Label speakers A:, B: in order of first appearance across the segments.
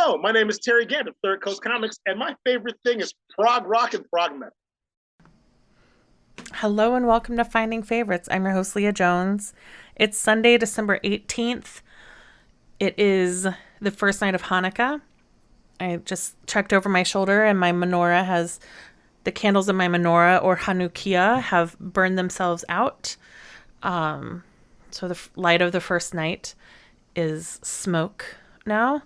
A: Hello, my name is Terry Gant of Third Coast Comics, and my favorite thing is prog rock and prog metal.
B: Hello and welcome to Finding Favorites. I'm your host, Leah Jones. It's Sunday, December 18th. It is the first night of Hanukkah. I just checked over my shoulder and my menorah the candles in my menorah or Hanukkah have burned themselves out. So the light of the first night is smoke now.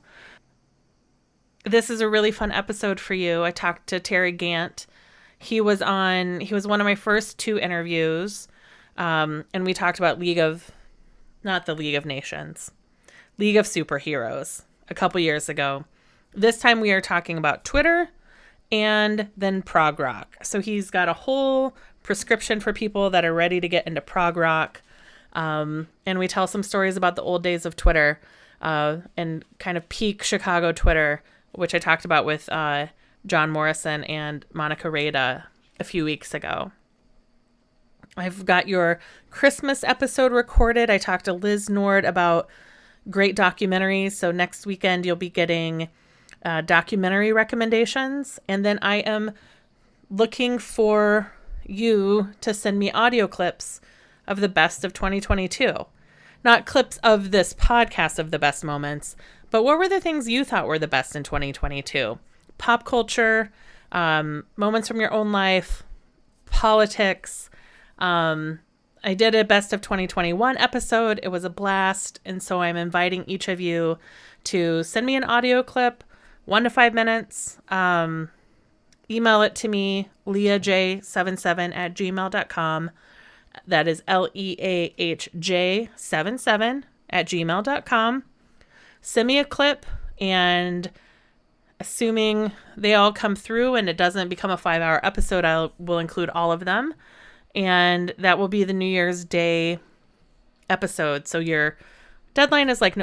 B: This is a really fun episode for you. I talked to Terry Gant. He was one of my first two interviews. And we talked about not the League of Nations, League of Superheroes a couple years ago. This time we are talking about Twitter and then prog rock. So he's got a whole prescription for people that are ready to get into prog rock. And we tell some stories about the old days of Twitter, and kind of peak Chicago Twitter, which I talked about with, John Morrison and Monica Rada a few weeks ago. I've got your Christmas episode recorded. I talked to Liz Nord about great documentaries. So next weekend you'll be getting documentary recommendations. And then I am looking for you to send me audio clips of the best of 2022. Not clips of this podcast of the best moments, but what were the things you thought were the best in 2022? Pop culture, moments from your own life, politics. I did a best of 2021 episode. It was a blast. And so I'm inviting each of you to send me an audio clip, 1 to 5 minutes. Email it to me, leahj77@gmail.com. That is leahj77@gmail.com. Send me a clip, and assuming they all come through and it doesn't become a 5-hour episode, I will include all of them. And that will be the New Year's Day episode. So your deadline is like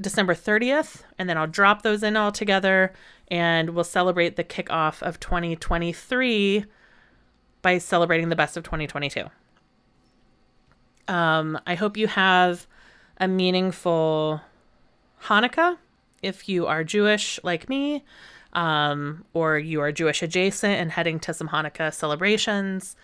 B: December 30th, and then I'll drop those in all together, and we'll celebrate the kickoff of 2023 by celebrating the best of 2022. I hope you have a meaningful Hanukkah if you are Jewish like me, or you are Jewish adjacent and heading to some Hanukkah celebrations.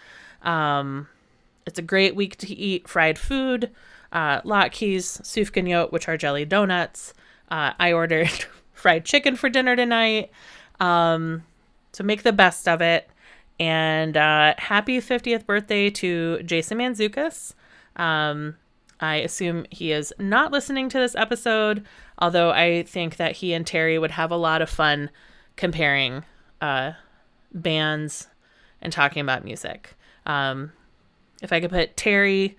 B: It's a great week to eat fried food, latkes, sufganiyot, which are jelly donuts. I ordered fried chicken for dinner tonight. So make the best of it. And happy 50th birthday to Jason Mantzoukas. I assume he is not listening to this episode, although I think that he and Terry would have a lot of fun comparing bands and talking about music. If I could put Terry,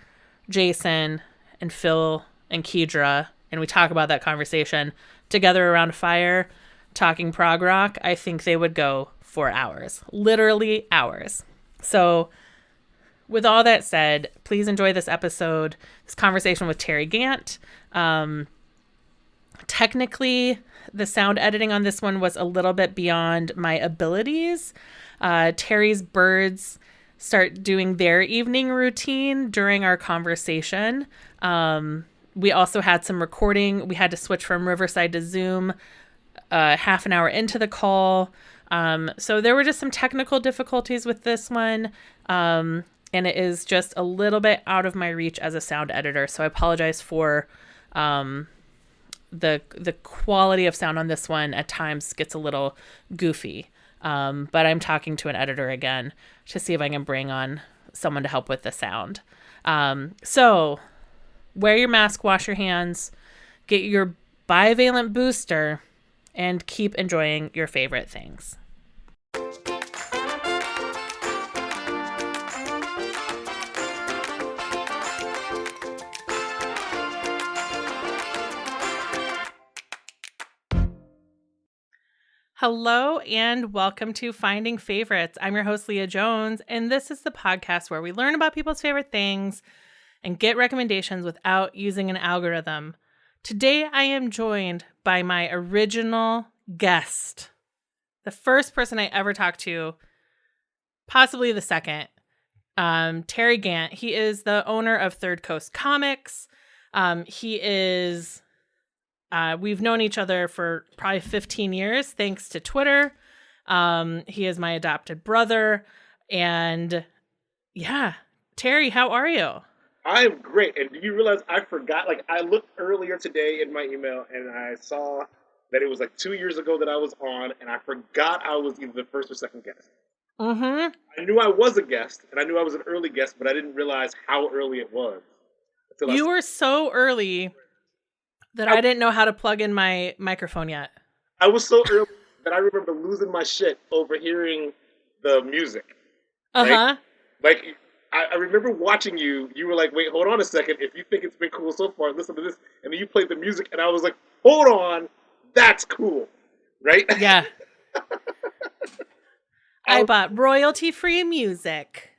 B: Jason, and Phil and Kedra, and we talk about that conversation together around a fire, talking prog rock, I think they would go for hours, literally hours. So with all that said, please enjoy this episode, this conversation with Terry Gant. Technically, the sound editing on this one was a little bit beyond my abilities. Terry's birds start doing their evening routine during our conversation. We also had some recording. We had to switch from Riverside to Zoom half an hour into the call. So there were just some technical difficulties with this one. And it is just a little bit out of my reach as a sound editor. So I apologize for the quality of sound on this one at times gets a little goofy. But I'm talking to an editor again to see if I can bring on someone to help with the sound. So wear your mask, wash your hands, get your bivalent booster, and keep enjoying your favorite things. Hello and welcome to Finding Favorites. I'm your host, Leah Jones, and this is the podcast where we learn about people's favorite things and get recommendations without using an algorithm. Today, I am joined by my original guest, the first person I ever talked to, possibly the second, Terry Gant. He is the owner of Third Coast Comics. He is We've known each other for probably 15 years, thanks to Twitter. He is my adopted brother. And yeah, Terry, how are you?
A: I am great. And do you realize I forgot? Like, I looked earlier today in my email and I saw that it was like 2 years ago that I was on, and I forgot I was either the first or second guest.
B: Mm-hmm.
A: I knew I was a guest, and I knew I was an early guest, but I didn't realize how early it was until
B: You were so early that I didn't know how to plug in my microphone yet.
A: I was so early that I remember losing my shit over hearing the music.
B: Uh-huh.
A: Like I remember watching you. You were like, "Wait, hold on a second. If you think it's been cool so far, listen to this." And then you played the music, and I was like, "Hold on, that's cool, right?"
B: Yeah. I bought royalty-free music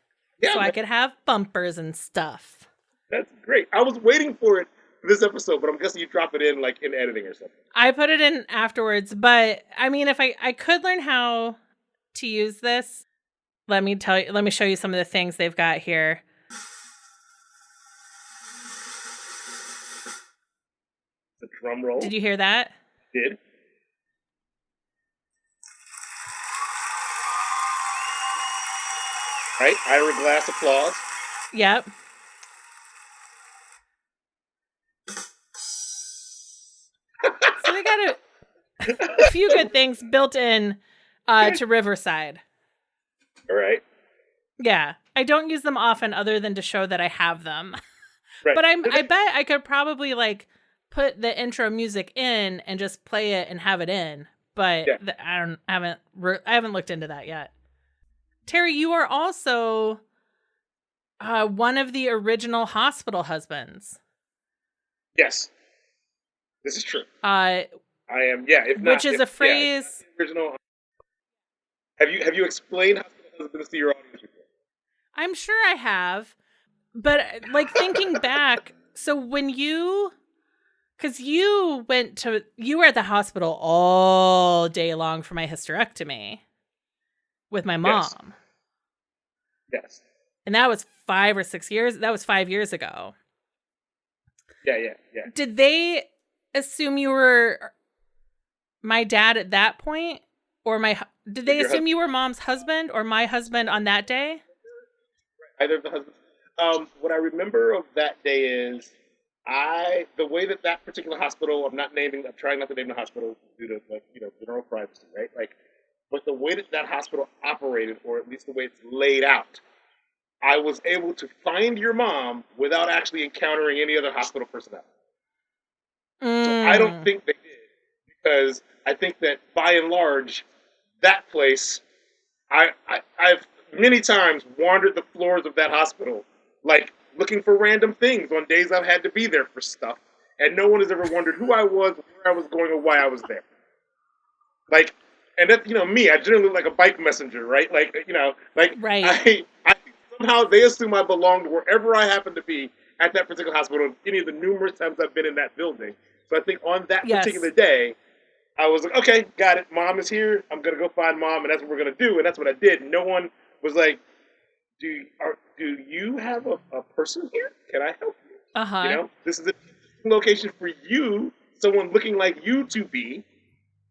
B: so I could have bumpers and stuff.
A: That's great. I was waiting for it for this episode, but I'm guessing you drop it in like in editing or something.
B: I put it in afterwards, but I mean, if I could learn how to use this, let me show you some of the things they've got here.
A: The drum roll.
B: Did you hear that?
A: Did. Right? Ira Glass applause.
B: Yep. So they got a few good things built in to Riverside.
A: All right.
B: Yeah. I don't use them often other than to show that I have them.
A: Right.
B: But I bet I could probably like put the intro music in and just play it and have it in. But
A: yeah.
B: I haven't looked into that yet. Terry, you are also one of the original hospital husbands.
A: Yes, this is true.
B: I
A: am. Yeah,
B: which is a phrase.
A: Yeah, original. Have you explained hospital husbands to your audience before?
B: I'm sure I have, but like thinking back, so when because you were at the hospital all day long for my hysterectomy with my mom.
A: Yes.
B: And that was 5 or 6 years. That was 5 years ago.
A: Yeah.
B: Did they assume you were my dad at that point? Or did they assume you were mom's husband or my husband on that day?
A: Either of the husbands. What I remember of that day is the way that particular hospital, I'm trying not to name the hospital due to general privacy, right? But the way that hospital operated, or at least the way it's laid out, I was able to find your mom without actually encountering any other hospital personnel. So I don't think they did, because I think that by and large, that place, I've many times wandered the floors of that hospital, like looking for random things on days I've had to be there for stuff, and no one has ever wondered who I was, where I was going, or why I was there. And that's, me, I generally look like a bike messenger, right?
B: Right.
A: I somehow they assume I belong to wherever I happen to be at that particular hospital, any of the numerous times I've been in that building. So I think on that particular day, I was like, okay, got it. Mom is here. I'm going to go find mom, and that's what we're going to do. And that's what I did. No one was like, do you have a person here? Can I help you?
B: Uh-huh.
A: This is a location for you, someone looking like you to be,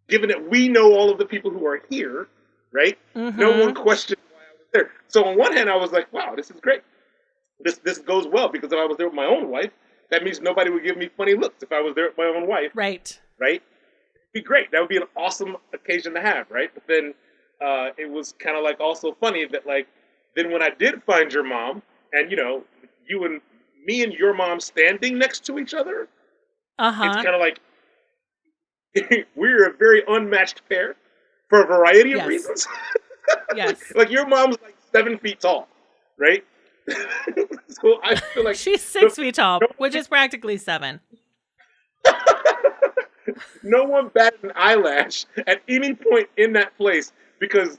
A: given that we know all of the people who are here, right?
B: Mm-hmm.
A: No one questioned why I was there. So on one hand, I was like, wow, this is great. This goes well, because if I was there with my own wife, that means nobody would give me funny looks if I was there with my own wife.
B: Right.
A: It'd be great. That would be an awesome occasion to have, right? But then it was kind of like also funny that then when I did find your mom, and you and me and your mom standing next to each other, it's kind of like we're a very unmatched pair for a variety of reasons.
B: Yes.
A: Like your mom's like 7 feet tall, right? So I feel like
B: she's 6 feet tall, which is practically 7.
A: No one batted an eyelash at any point in that place, because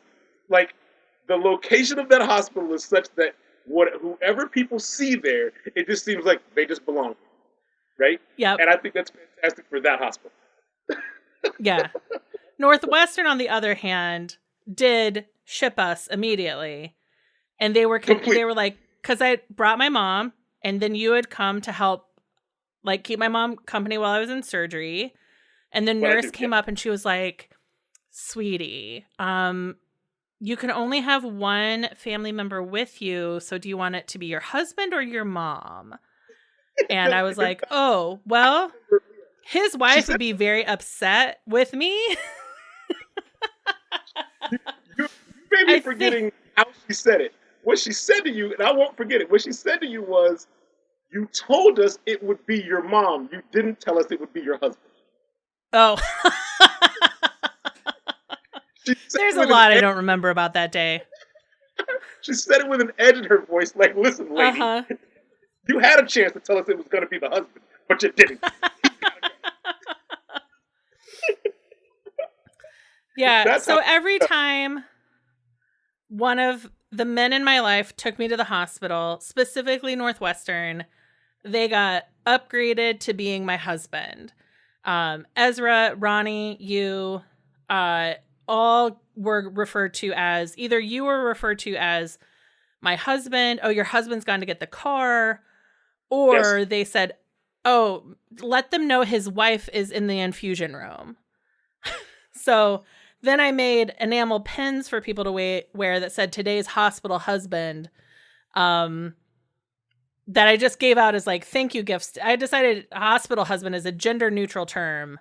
A: the location of that hospital is such that whoever people see there, it just seems like they just belong, right?
B: Yeah.
A: And I think that's fantastic for that hospital.
B: Yeah. Northwestern, on the other hand, did ship us immediately, and they were like, because I brought my mom, and then you had come to help, keep my mom company while I was in surgery. And the
A: What I
B: nurse
A: do,
B: came up and she was like, "Sweetie, you can only have one family member with you. So do you want it to be your husband or your mom?" And I was
A: In
B: like, "Oh, well, his
A: she
B: wife would
A: said,
B: be very upset with me."
A: you may be
B: I think,
A: forgetting how she said it. What she said to you, and I won't forget it, what she said to you was, you told us it would be your mom. You didn't tell us it would be your husband.
B: oh,
A: She said
B: there's
A: it
B: a
A: with an
B: lot I
A: edge.
B: don't remember about that day.
A: She said it with an edge in her voice, like, listen, lady,
B: Uh-huh.
A: you had a chance to tell us it was going to be the husband, but you didn't.
B: Yeah.
A: That's how.
B: So every time one of the men in my life took me to the hospital, specifically Northwestern, they got upgraded to being my husband. Ezra, Ronnie, you, uh, all were referred to as either you were referred to as my husband, oh, your husband's gone to get the car,
A: Yes.
B: or they said, oh, let them know his wife is in the infusion room. So then I made enamel pins for people to wear that said today's hospital husband. That I just gave out as like thank you gifts. I decided hospital husband is a gender neutral term.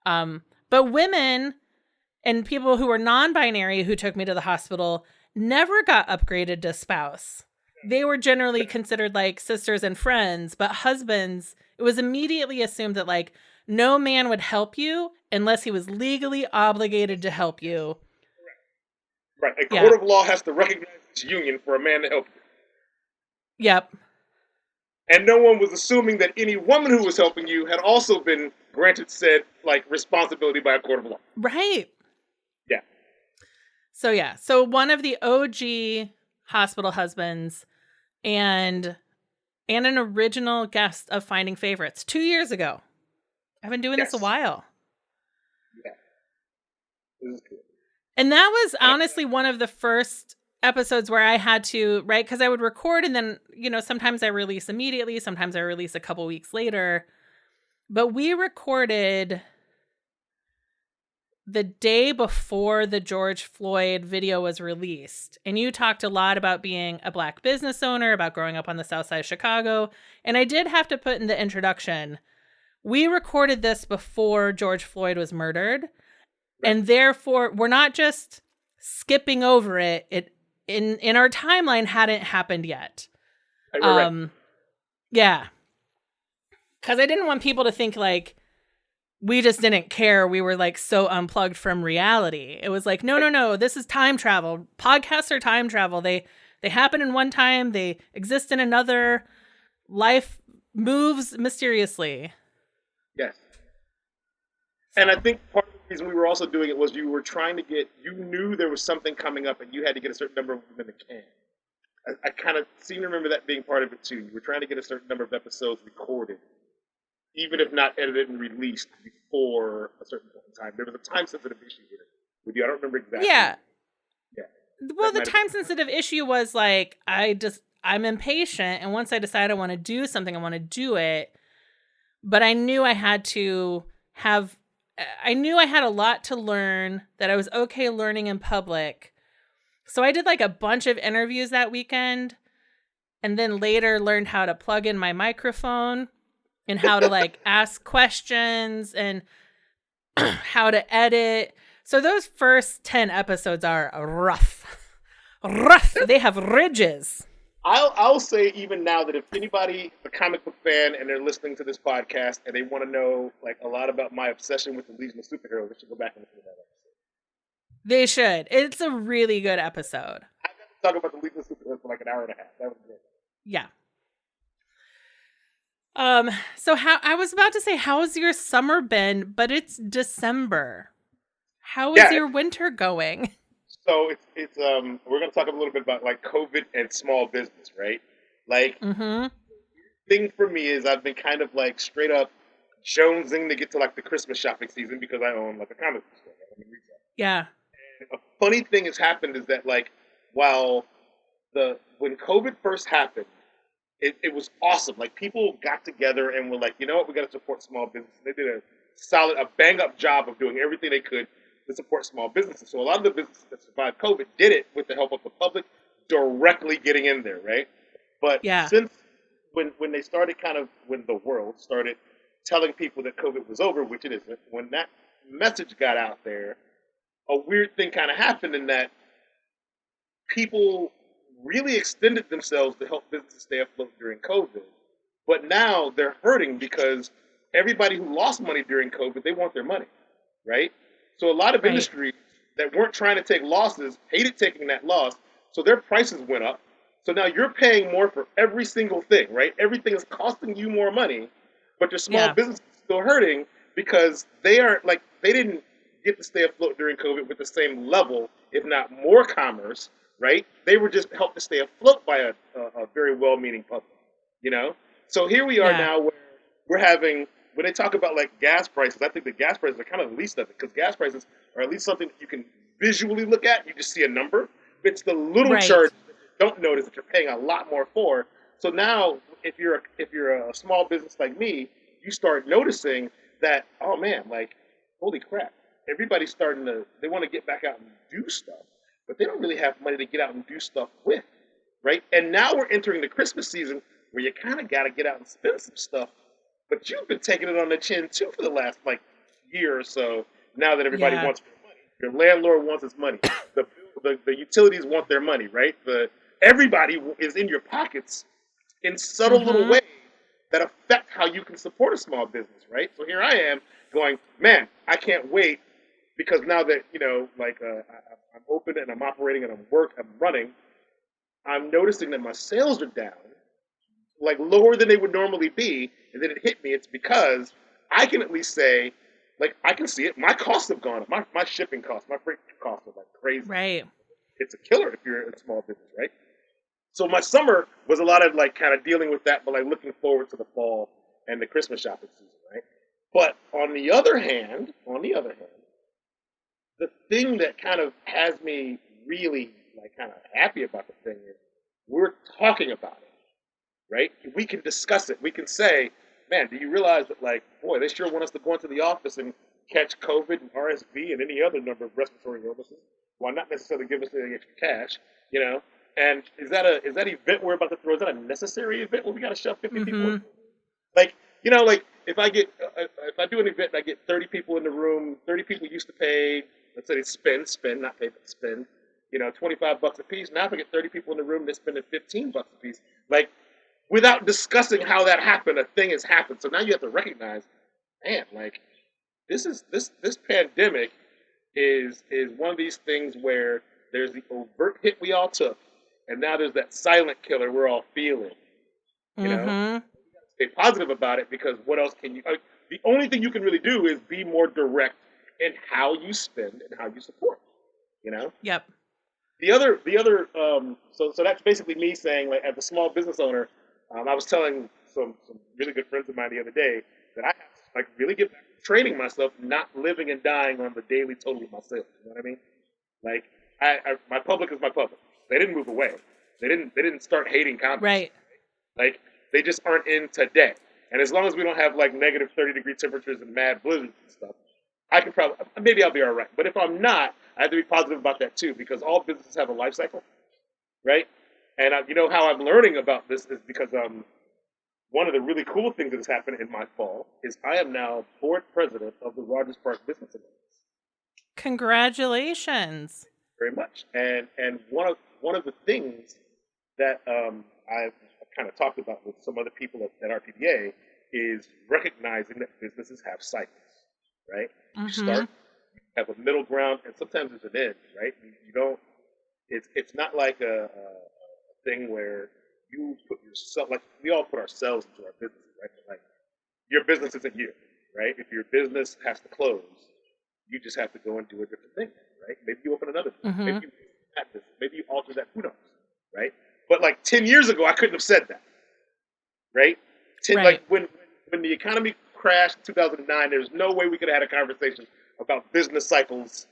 B: But women and people who were non-binary who took me to the hospital never got upgraded to spouse. They were generally considered like sisters and friends, but husbands, it was immediately assumed that like no man would help you unless he was legally obligated to help you.
A: Right. A
B: Yeah.
A: court of law has to recognize this union for a man to help you.
B: Yep.
A: And no one was assuming that any woman who was helping you had also been granted said like responsibility by a court of law.
B: Right.
A: Yeah.
B: So yeah. So one of the OG hospital husbands and an original guest of Finding Favorites 2 years ago. I've been doing this a
A: Yes.
B: while.
A: Yeah. This is cool.
B: And that was honestly one of the first episodes where I had to, right? Because I would record and then, sometimes I release immediately, sometimes I release a couple weeks later. But we recorded the day before the George Floyd video was released. And you talked a lot about being a Black business owner, about growing up on the South Side of Chicago. And I did have to put in the introduction, we recorded this before George Floyd was murdered. Right. And therefore, we're not just skipping over it. It in our timeline hadn't happened yet.
A: Right.
B: Yeah. Because I didn't want people to think like we just didn't care. We were like so unplugged from reality. It was like, no. This is time travel. Podcasts are time travel. They happen in one time. They exist in another. Life moves mysteriously.
A: Yes. And I think part of the reason we were also doing it was you knew there was something coming up and you had to get a certain number of them in the can. I kind of seem to remember that being part of it too. You were trying to get a certain number of episodes recorded, even if not edited and released before a certain point in time. There was a time sensitive issue here with you. I don't remember exactly.
B: Yeah.
A: Yeah.
B: Well, the time sensitive issue was like, I'm impatient. And once I decide I want to do something, I want to do it. But I knew I had a lot to learn, that I was okay learning in public. So I did like a bunch of interviews that weekend and then later learned how to plug in my microphone and how to like ask questions and how to edit. So those first 10 episodes are rough. They have ridges.
A: I'll say even now that if anybody, a comic book fan, and they're listening to this podcast and they want to know like a lot about my obsession with the Legion of Superheroes, they should go back and listen to that episode.
B: They should. It's a really good episode.
A: I got to talk about the Legion of Superheroes for like an hour and a half. That was great.
B: Yeah. So I was about to say, how's your summer been? But it's December. How is your winter going?
A: So it's we're gonna talk a little bit about like COVID and small business, right? Like, thing for me is I've been kind of like straight up jonesing to get to like the Christmas shopping season because I own like a comic book store. I mean, retail.
B: Yeah.
A: And a funny thing has happened is that like when COVID first happened, it was awesome. Like people got together and were like, you know what, we got to support small business. And they did a bang up job of doing everything they could to support small businesses. So a lot of the businesses that survived COVID did it with the help of the public directly getting in there, right? But
B: Yeah.
A: since when they started when the world started telling people that COVID was over, which it isn't, when that message got out there, a weird thing kind of happened in that people really extended themselves to help businesses stay afloat during COVID. But now they're hurting because everybody who lost money during COVID, they want their money, right? So a lot of
B: Right.
A: industries that weren't trying to take losses hated taking that loss, so their prices went up. So now you're paying more for every single thing, right? Everything is costing you more money, but your small
B: Yeah.
A: business is still hurting because they aren't like they didn't get to stay afloat during COVID with the same level, if not more commerce, right? They were just helped to stay afloat by a very well-meaning public, you know. So here we are
B: Yeah.
A: now, where we're having when they talk about like gas prices. I think the gas prices are kind of the least of it because gas prices are at least something that you can visually look at. You just see a number. It's the little
B: Right.
A: charge that you don't notice that you're paying a lot more for. So now, if you're a small business like me, you start noticing that, oh man, like holy crap, everybody's starting to they want to get back out and do stuff, but they don't really have money to get out and do stuff with, right? And now we're entering the Christmas season where you kind of got to get out and spend some stuff. But you've been taking it on the chin too for the last like year or so. Now that everybody
B: Yeah.
A: wants their money, your landlord wants his money. The utilities want their money, right? The everybody is in your pockets in subtle little
B: Mm-hmm.
A: ways that affect how you can support a small business, right? So here I am going, man, I can't wait because now that I'm open and I'm operating and I'm running, I'm noticing that my sales are down, like lower than they would normally be, and then it hit me. It's because I can at least say, like I can see it. My costs have gone up. My shipping costs, my freight costs are like crazy.
B: Right.
A: It's a killer if you're a small business, right? So my summer was a lot of like kind of dealing with that, but like looking forward to the fall and the Christmas shopping season, right? But on the other hand, the thing that kind of has me really like kind of happy about the thing is we're talking about it, right? We can discuss it. We can say, man, do you realize that like, boy, they sure want us to go into the office and catch COVID and RSV and any other number of respiratory illnesses. Why not necessarily give us any extra cash, you know? And is that event we're about to throw? Is that a necessary event where we got to shove 50 people in?
B: Mm-hmm.
A: Like, like if I do an event and I get 30 people in the room, 30 people used to pay, let's say they spend, not pay, but spend, $25 a piece. Now if I get 30 people in the room, they're spending $15 a piece. Like, without discussing how that happened, a thing has happened. So now you have to recognize, man, like this pandemic is one of these things where there's the overt hit we all took, and now there's that silent killer we're all feeling. You know,
B: Mm-hmm.
A: stay positive about it because what else can you? The only thing you can really do is be more direct in how you spend and how you support. You know,
B: Yep.
A: so that's basically me saying, like, as a small business owner, I was telling some really good friends of mine the other day that I have to like really get back to training myself, not living and dying on the daily total of my sales. You know what I mean? Like, my public is my public. They didn't move away. They didn't start hating comics.
B: Right.
A: Like, they just aren't in today. And as long as we don't have like negative 30-degree temperatures and mad blizzards and stuff, I can probably maybe I'll be all right. But if I'm not, I have to be positive about that too because all businesses have a life cycle, right? And how I'm learning about this is because one of the really cool things that has happened in my fall is I am now board president of the Rogers Park Business Alliance.
B: Congratulations.
A: Very much. And one of the things that I've kind of talked about with some other people at RPBA is recognizing that businesses have cycles, right? You
B: Mm-hmm.
A: start, have a middle ground, and sometimes there's an end, right? You don't. It's not like a thing where you put yourself like we all put ourselves into our businesses, right? Like your business isn't you, right? If your business has to close, you just have to go and do a different thing, right? Maybe you open another business.
B: Mm-hmm.
A: Maybe you that business. Maybe you alter that. Who knows, right? But like 10 years ago, I couldn't have said that, right? Like
B: Right.
A: when the economy crashed in 2009, there's no way we could have had a conversation about business cycles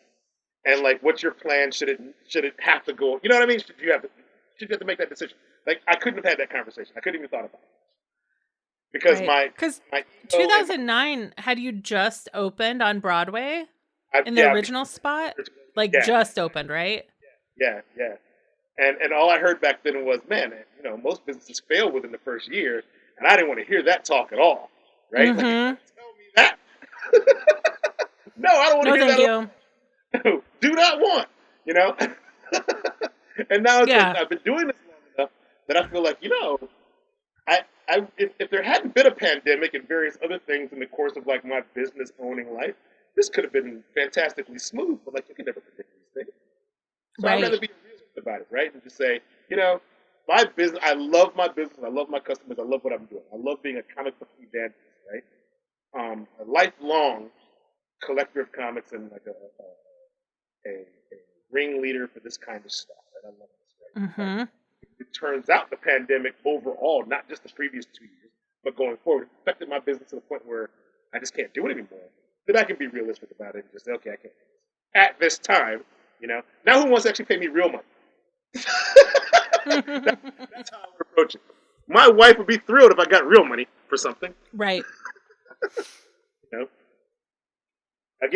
A: and like what's your plan? Should it have to go? You know what I mean? Should you have to make that decision? Like I couldn't have had that conversation. I couldn't even thought about it. because
B: Right.
A: my
B: Because
A: my ego and
B: 2009, had you just opened on Broadway in the
A: yeah,
B: original spot? Like
A: yeah,
B: just opened, right?
A: yeah. And all I heard back then was, man, most businesses fail within the first year, and I didn't want to hear that talk at all, right? Like,
B: Mm-hmm.
A: don't tell me that. No, I don't want to
B: No,
A: hear
B: thank
A: that at
B: you.
A: all. Do not want, you know. And now it's like
B: Yeah.
A: I've been doing this long enough that I feel like, if there hadn't been a pandemic and various other things in the course of like my business owning life, this could have been fantastically smooth. But like you can never predict these things. So I'd rather
B: Right.
A: be realistic about it, right? And just say, my business. I love my business. I love my customers. I love what I'm doing. I love being a comic book evangelist, right? A lifelong collector of comics and like a ringleader for this kind of stuff. And I love this, right? But
B: Mm-hmm.
A: it turns out the pandemic overall, not just the previous 2 years, but going forward, affected my business to the point where I just can't do it anymore. Then I can be realistic about it and just say, okay, I can't do this at this time. Now who wants to actually pay me real money? That's how I would approach it. My wife would be thrilled if I got real money for something.
B: Right.
A: You know, I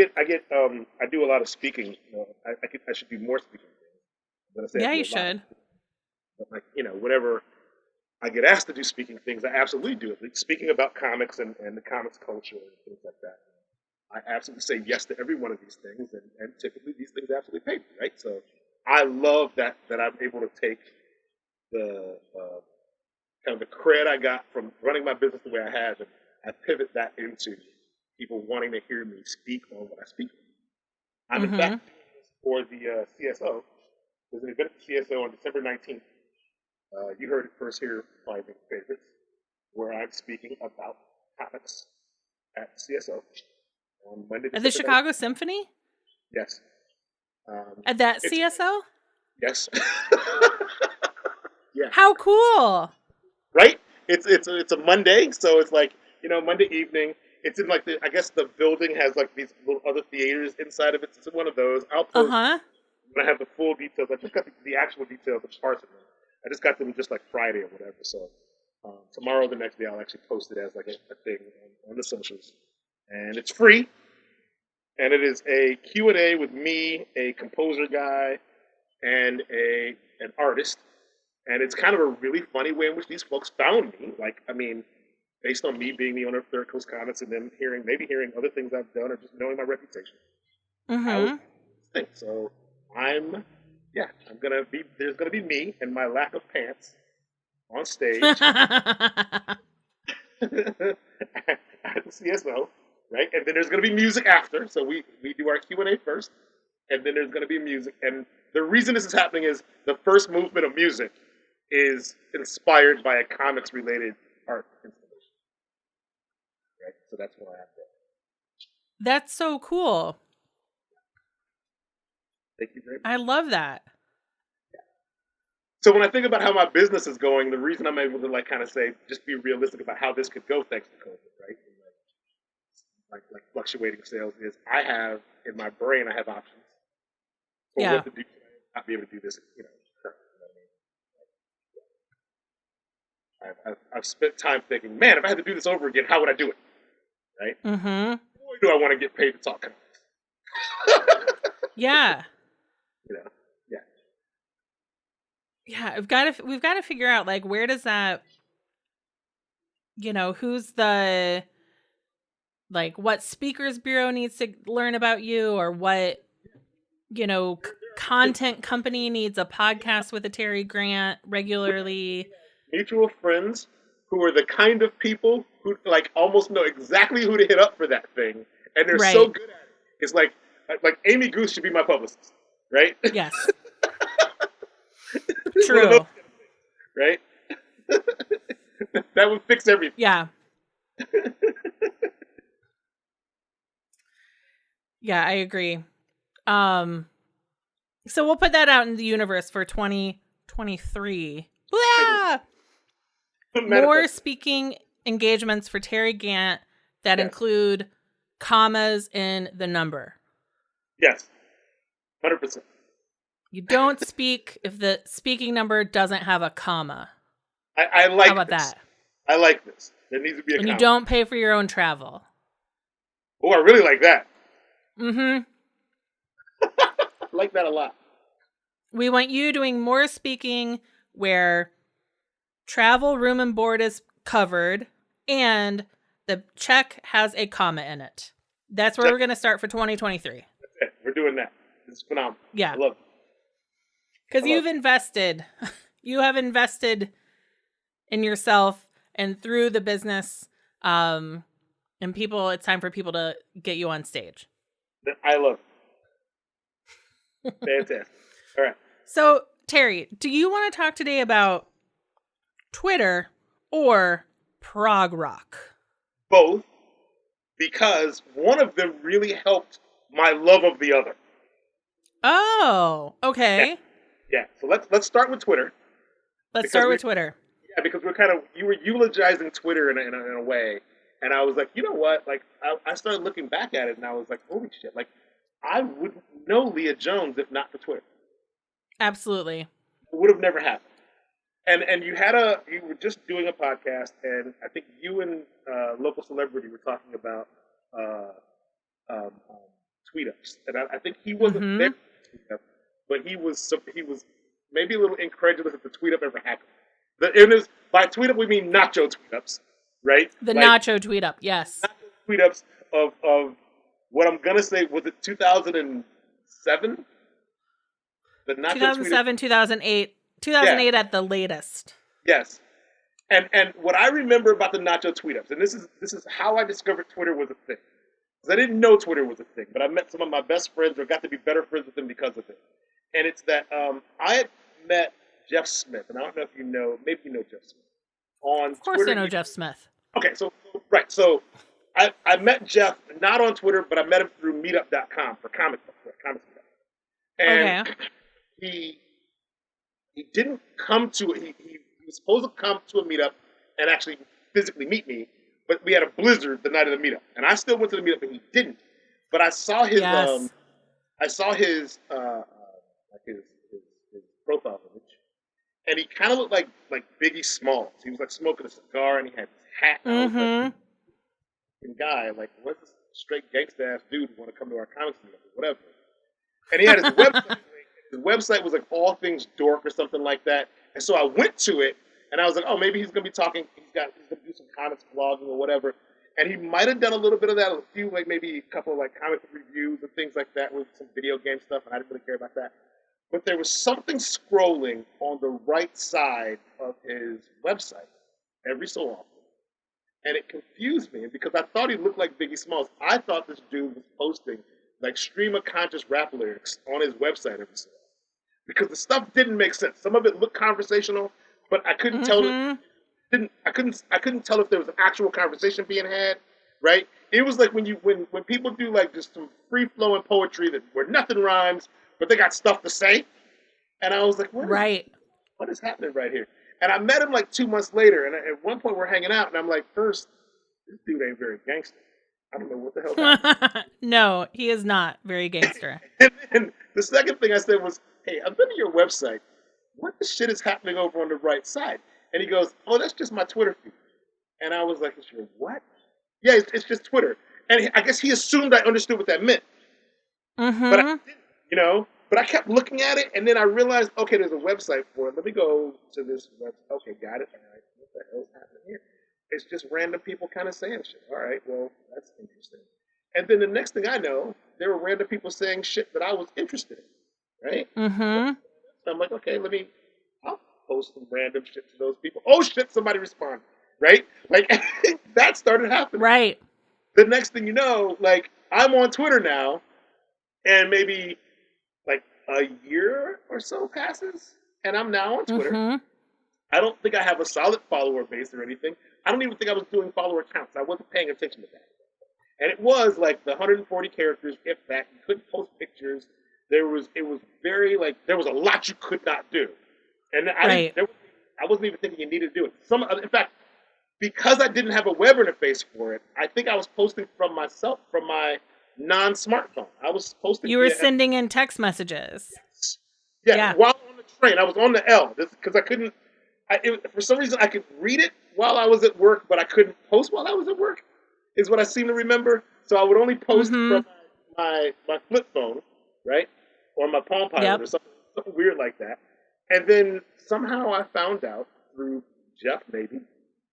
A: do a lot of speaking. I should do more speaking. But I say I
B: Yeah,
A: do
B: you
A: a lot.
B: should.
A: But like, whenever I get asked to do speaking things, I absolutely do it. Like speaking about comics and the comics culture and things like that. I absolutely say yes to every one of these things, and typically these things absolutely pay me, right? So I love that I'm able to take the kind of the cred I got from running my business the way I have, and I pivot that into people wanting to hear me speak on what I speak on. I'm in
B: Mm-hmm.
A: fact for the CSO. There's an event at the CSO on December 19th. You heard it first here, my favorites, where I'm speaking about comics at CSO on Monday,
B: At the
A: December 19th.
B: Chicago Symphony?
A: Yes.
B: At that
A: It's
B: CSO?
A: yes. Yeah.
B: How cool.
A: Right? It's a Monday, so it's like Monday evening. It's in like I guess the building has like these little other theaters inside of it. It's one of those. I'll post
B: Uh-huh.
A: when I have the full details. I just got the actual details of parts of them. I just got them just like Friday or whatever. So tomorrow, the next day, I'll actually post it as like a thing on the socials, and it's free. And it is a Q&A with me, a composer guy, and an artist. And it's kind of a really funny way in which these folks found me. Like, I mean, based on me being the owner of Third Coast Comics and them maybe hearing other things I've done or just knowing my reputation. I was
B: Mm-hmm.
A: think so. There's gonna be me and my lack of pants on stage at the CSO, right? And then there's gonna be music after. So we do our Q&A first, and then there's gonna be music. And the reason this is happening is the first movement of music is inspired by a comics related art installation, right? So that's why I have that.
B: That's so cool.
A: Thank you very much.
B: I love that.
A: So when I think about how my business is going, the reason I'm able to like kind of say, just be realistic about how this could go thanks to COVID, right? And like fluctuating sales is I have in my brain I have options for
B: Yeah.
A: what to do. Not be able to do this, currently. I've spent time thinking, man, if I had to do this over again, how would I do it? Right?
B: Mm-hmm.
A: Boy, do I want to get paid to talk.
B: Yeah.
A: Yeah.
B: Yeah. We've got to figure out like where does that, who's the like what speakers bureau needs to learn about you, or what, content company needs a podcast with a Terry Grant regularly.
A: Mutual friends who are the kind of people who like almost know exactly who to hit up for that thing, and they're so
B: Right.
A: good at it. It's like Amy Goose should be my publicist, right?
B: Yes.
A: One of those,
B: True.
A: right? That would fix everything.
B: Yeah. Yeah, I agree. So we'll put that out in the universe for 2023. Blah! More speaking engagements for Terry Gant that
A: Yes.
B: include commas in the number.
A: Yes, 100%.
B: You don't speak if the speaking number doesn't have a comma.
A: I like
B: How about
A: this.
B: that?
A: I like this. there needs to be a
B: And you
A: comma.
B: don't pay for your own travel.
A: Oh, I really like that.
B: Mm-hmm.
A: I like that a lot.
B: We want you doing more speaking where travel, room, and board is covered, and the check has a comma in it. That's where we're going to start for 2023.
A: That's it. We're doing that. This is phenomenal.
B: Yeah.
A: I love it.
B: Because you have invested in yourself and through the business, and people, it's time for people to get you on stage.
A: I love it. Fantastic. All right.
B: So, Terry, do you want to talk today about Twitter or prog rock?
A: Both, because one of them really helped my love of the other.
B: Oh, okay.
A: Yeah. So let's start with Twitter.
B: Let's start with Twitter.
A: Yeah, because you were eulogizing Twitter in a way, and I was like, you know what? Like, I started looking back at it, and I was like, holy shit! Like, I wouldn't know Leah Jones if not for Twitter.
B: Absolutely.
A: It would have never happened. And you were just doing a podcast, and I think you and local celebrity were talking about tweet ups, and I think he wasn't there, but he was maybe a little incredulous if the tweet up ever happened. By tweet up we mean nacho tweet ups, right?
B: The nacho tweet up, yes.
A: Nacho tweet ups of what I'm gonna say, was it 2007? The nacho
B: 2007, 2008. 2008 at the latest.
A: Yes. And what I remember about the nacho tweet ups, and this is how I discovered Twitter was a thing. Because I didn't know Twitter was a thing, but I met some of my best friends or got to be better friends with them because of it. And it's that I had met Jeff Smith, and I don't know if you know, maybe you know Jeff Smith.
B: Of course
A: Twitter,
B: I know Jeff Smith.
A: Okay, so I met Jeff not on Twitter, but I met him through meetup.com for comics. And he didn't come to it. He was supposed to come to a meetup and actually physically meet me, but we had a blizzard the night of the meetup, and I still went to the meetup, and he didn't. But I saw his his profile image, and he kind of looked like Biggie Smalls. He was like smoking a cigar, and he had his hat. And I was like, guy, like, what's this straight gangsta ass dude who want to come to our comics meetup or whatever? And he had his website. His website was like All Things Dork or something like that. And so I went to it, and I was like, oh, maybe he's going to be talking. He's going to do some comics blogging or whatever. And he might have done a little bit of that, a few, like maybe a couple of like comic reviews and things like that with some video game stuff, and I didn't really care about that. But there was something scrolling on the right side of his website every so often. And it confused me because I thought he looked like Biggie Smalls. I thought this dude was posting like stream of conscious rap lyrics on his website every so often. Because the stuff didn't make sense. Some of it looked conversational, but I couldn't tell. I couldn't tell if there was an actual conversation being had. Right? It was like when people do like just some free flowing poetry where nothing rhymes, but they got stuff to say. And I was like, what is happening right here? And I met him like 2 months later, and at one point we're hanging out, and I'm like, first, this dude ain't very gangster. I don't know what the hell happened.
B: No, he is not very gangster.
A: And then the second thing I said was, hey, I've been to your website. What the shit is happening over on the right side? And he goes, oh, that's just my Twitter feed. And I was like, it's your what? Yeah, it's just Twitter. And I guess he assumed I understood what that meant. But I didn't, But I kept looking at it, and then I realized, okay, there's a website for it. Let me go to this website. Okay, got it. All right, what the hell is happening here? It's just random people kind of saying shit. All right, well, that's interesting. And then the next thing I know, there were random people saying shit that I was interested in, right? So I'm like, okay, I'll post some random shit to those people. Oh shit, somebody responded, right? Like, that started happening.
B: Right.
A: The next thing you know, like, I'm on Twitter now, and maybe like a year or so passes, and I'm now on Twitter. I don't think I have a solid follower base or anything. I don't even think I was doing follower counts. I wasn't paying attention to that. And it was like the 140 characters, if that. You couldn't post pictures. It was very like, there was a lot you could not do. And I wasn't even thinking you needed to do it. In fact, because I didn't have a web interface for it, I think I was posting from myself, from my non-smartphone. I was posting.
B: You were sending in text messages.
A: Yeah, while on the train. I was on the L because I couldn't. For some reason, I could read it while I was at work, but I couldn't post while I was at work. Is what I seem to remember. So I would only post
B: Mm-hmm.
A: from my flip phone, right, or my Palm Pilot, or
B: Yep.
A: something weird like that. And then somehow I found out through Jeff maybe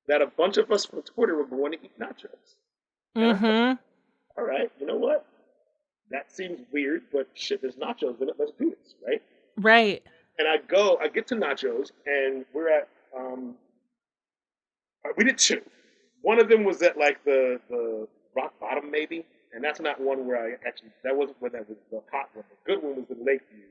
A: that a bunch of us from Twitter were going to eat nachos. And I thought,
B: Mm-hmm.
A: all right, you know what? That seems weird, but shit, there's nachos in it. Let's do this, right?
B: Right.
A: And I get to nachos, and we're at we did two. One of them was at like the rock bottom maybe, and that's not one where I actually that wasn't where that was the hot one. The good one was in Lakeview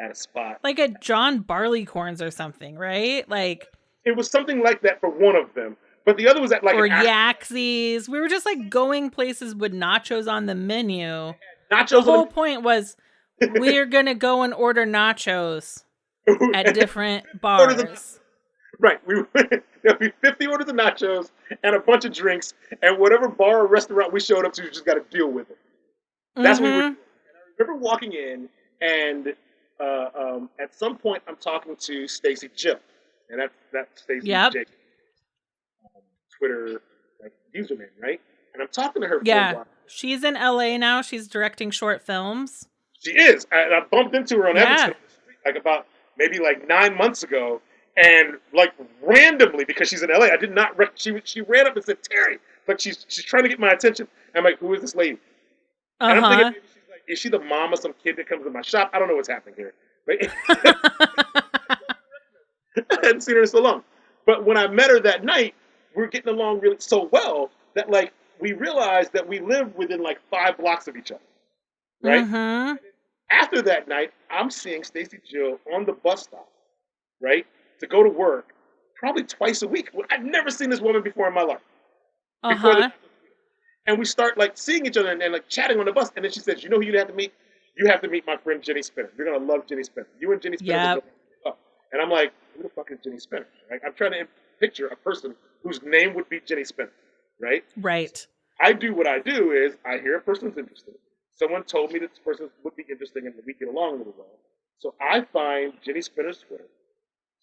A: at a spot.
B: Like a John Barleycorns or something, right? Like,
A: It was something like that for one of them, but the other was at like
B: or
A: an actual
B: Yaxies. We were just like going places with nachos on the menu. The
A: nachos
B: whole
A: on
B: point was we're going to go and order nachos at
A: the
B: different
A: orders of,
B: bars.
A: right. There'll be 50 orders of nachos and a bunch of drinks, and whatever bar or restaurant we showed up to, you just got to deal with it. That's what we were doing.
B: Mm-hmm.
A: I remember walking in, and at some point, I'm talking to Stacy Jill, and that's Stacy
B: Yep.
A: Jake, Twitter like username, right? And I'm talking to her for a
B: Yeah.
A: while.
B: She's in LA now. She's directing short films.
A: She is. I bumped into her on Evanston
B: Yeah.
A: on the street, like about maybe like 9 months ago, and like randomly because she's in LA, I did not. She ran up and said Terry, but she's trying to get my attention. I'm like, who is this lady? And I'm thinking
B: Uh-huh.
A: maybe she's like, is she the mom of some kid that comes to my shop? I don't know what's happening here. But I hadn't seen her in so long. But when I met her that night, we were getting along really so well that like we realized that we lived within like 5 blocks of each other, right?
B: Mm-hmm.
A: After that night, I'm seeing Stacy Jill on the bus stop, right, to go to work, probably twice a week. I've never seen this woman before in my life. Before the
B: Uh-huh.
A: and we start like seeing each other and like chatting on the bus. And then she says, "You know who you have to meet? You have to meet my friend Jenny Spinner. You're gonna love Jenny Spinner. You and Jenny Spinner will
B: Yep.
A: go up." And I'm like, "Who the fuck is Jenny Spinner?" Right? I'm trying to picture a person whose name would be Jenny Spinner, right?
B: Right.
A: I do what I do is I hear a person's interested. Someone told me that this person would be interesting and we get along really well. So I find Jenny Spinner's Twitter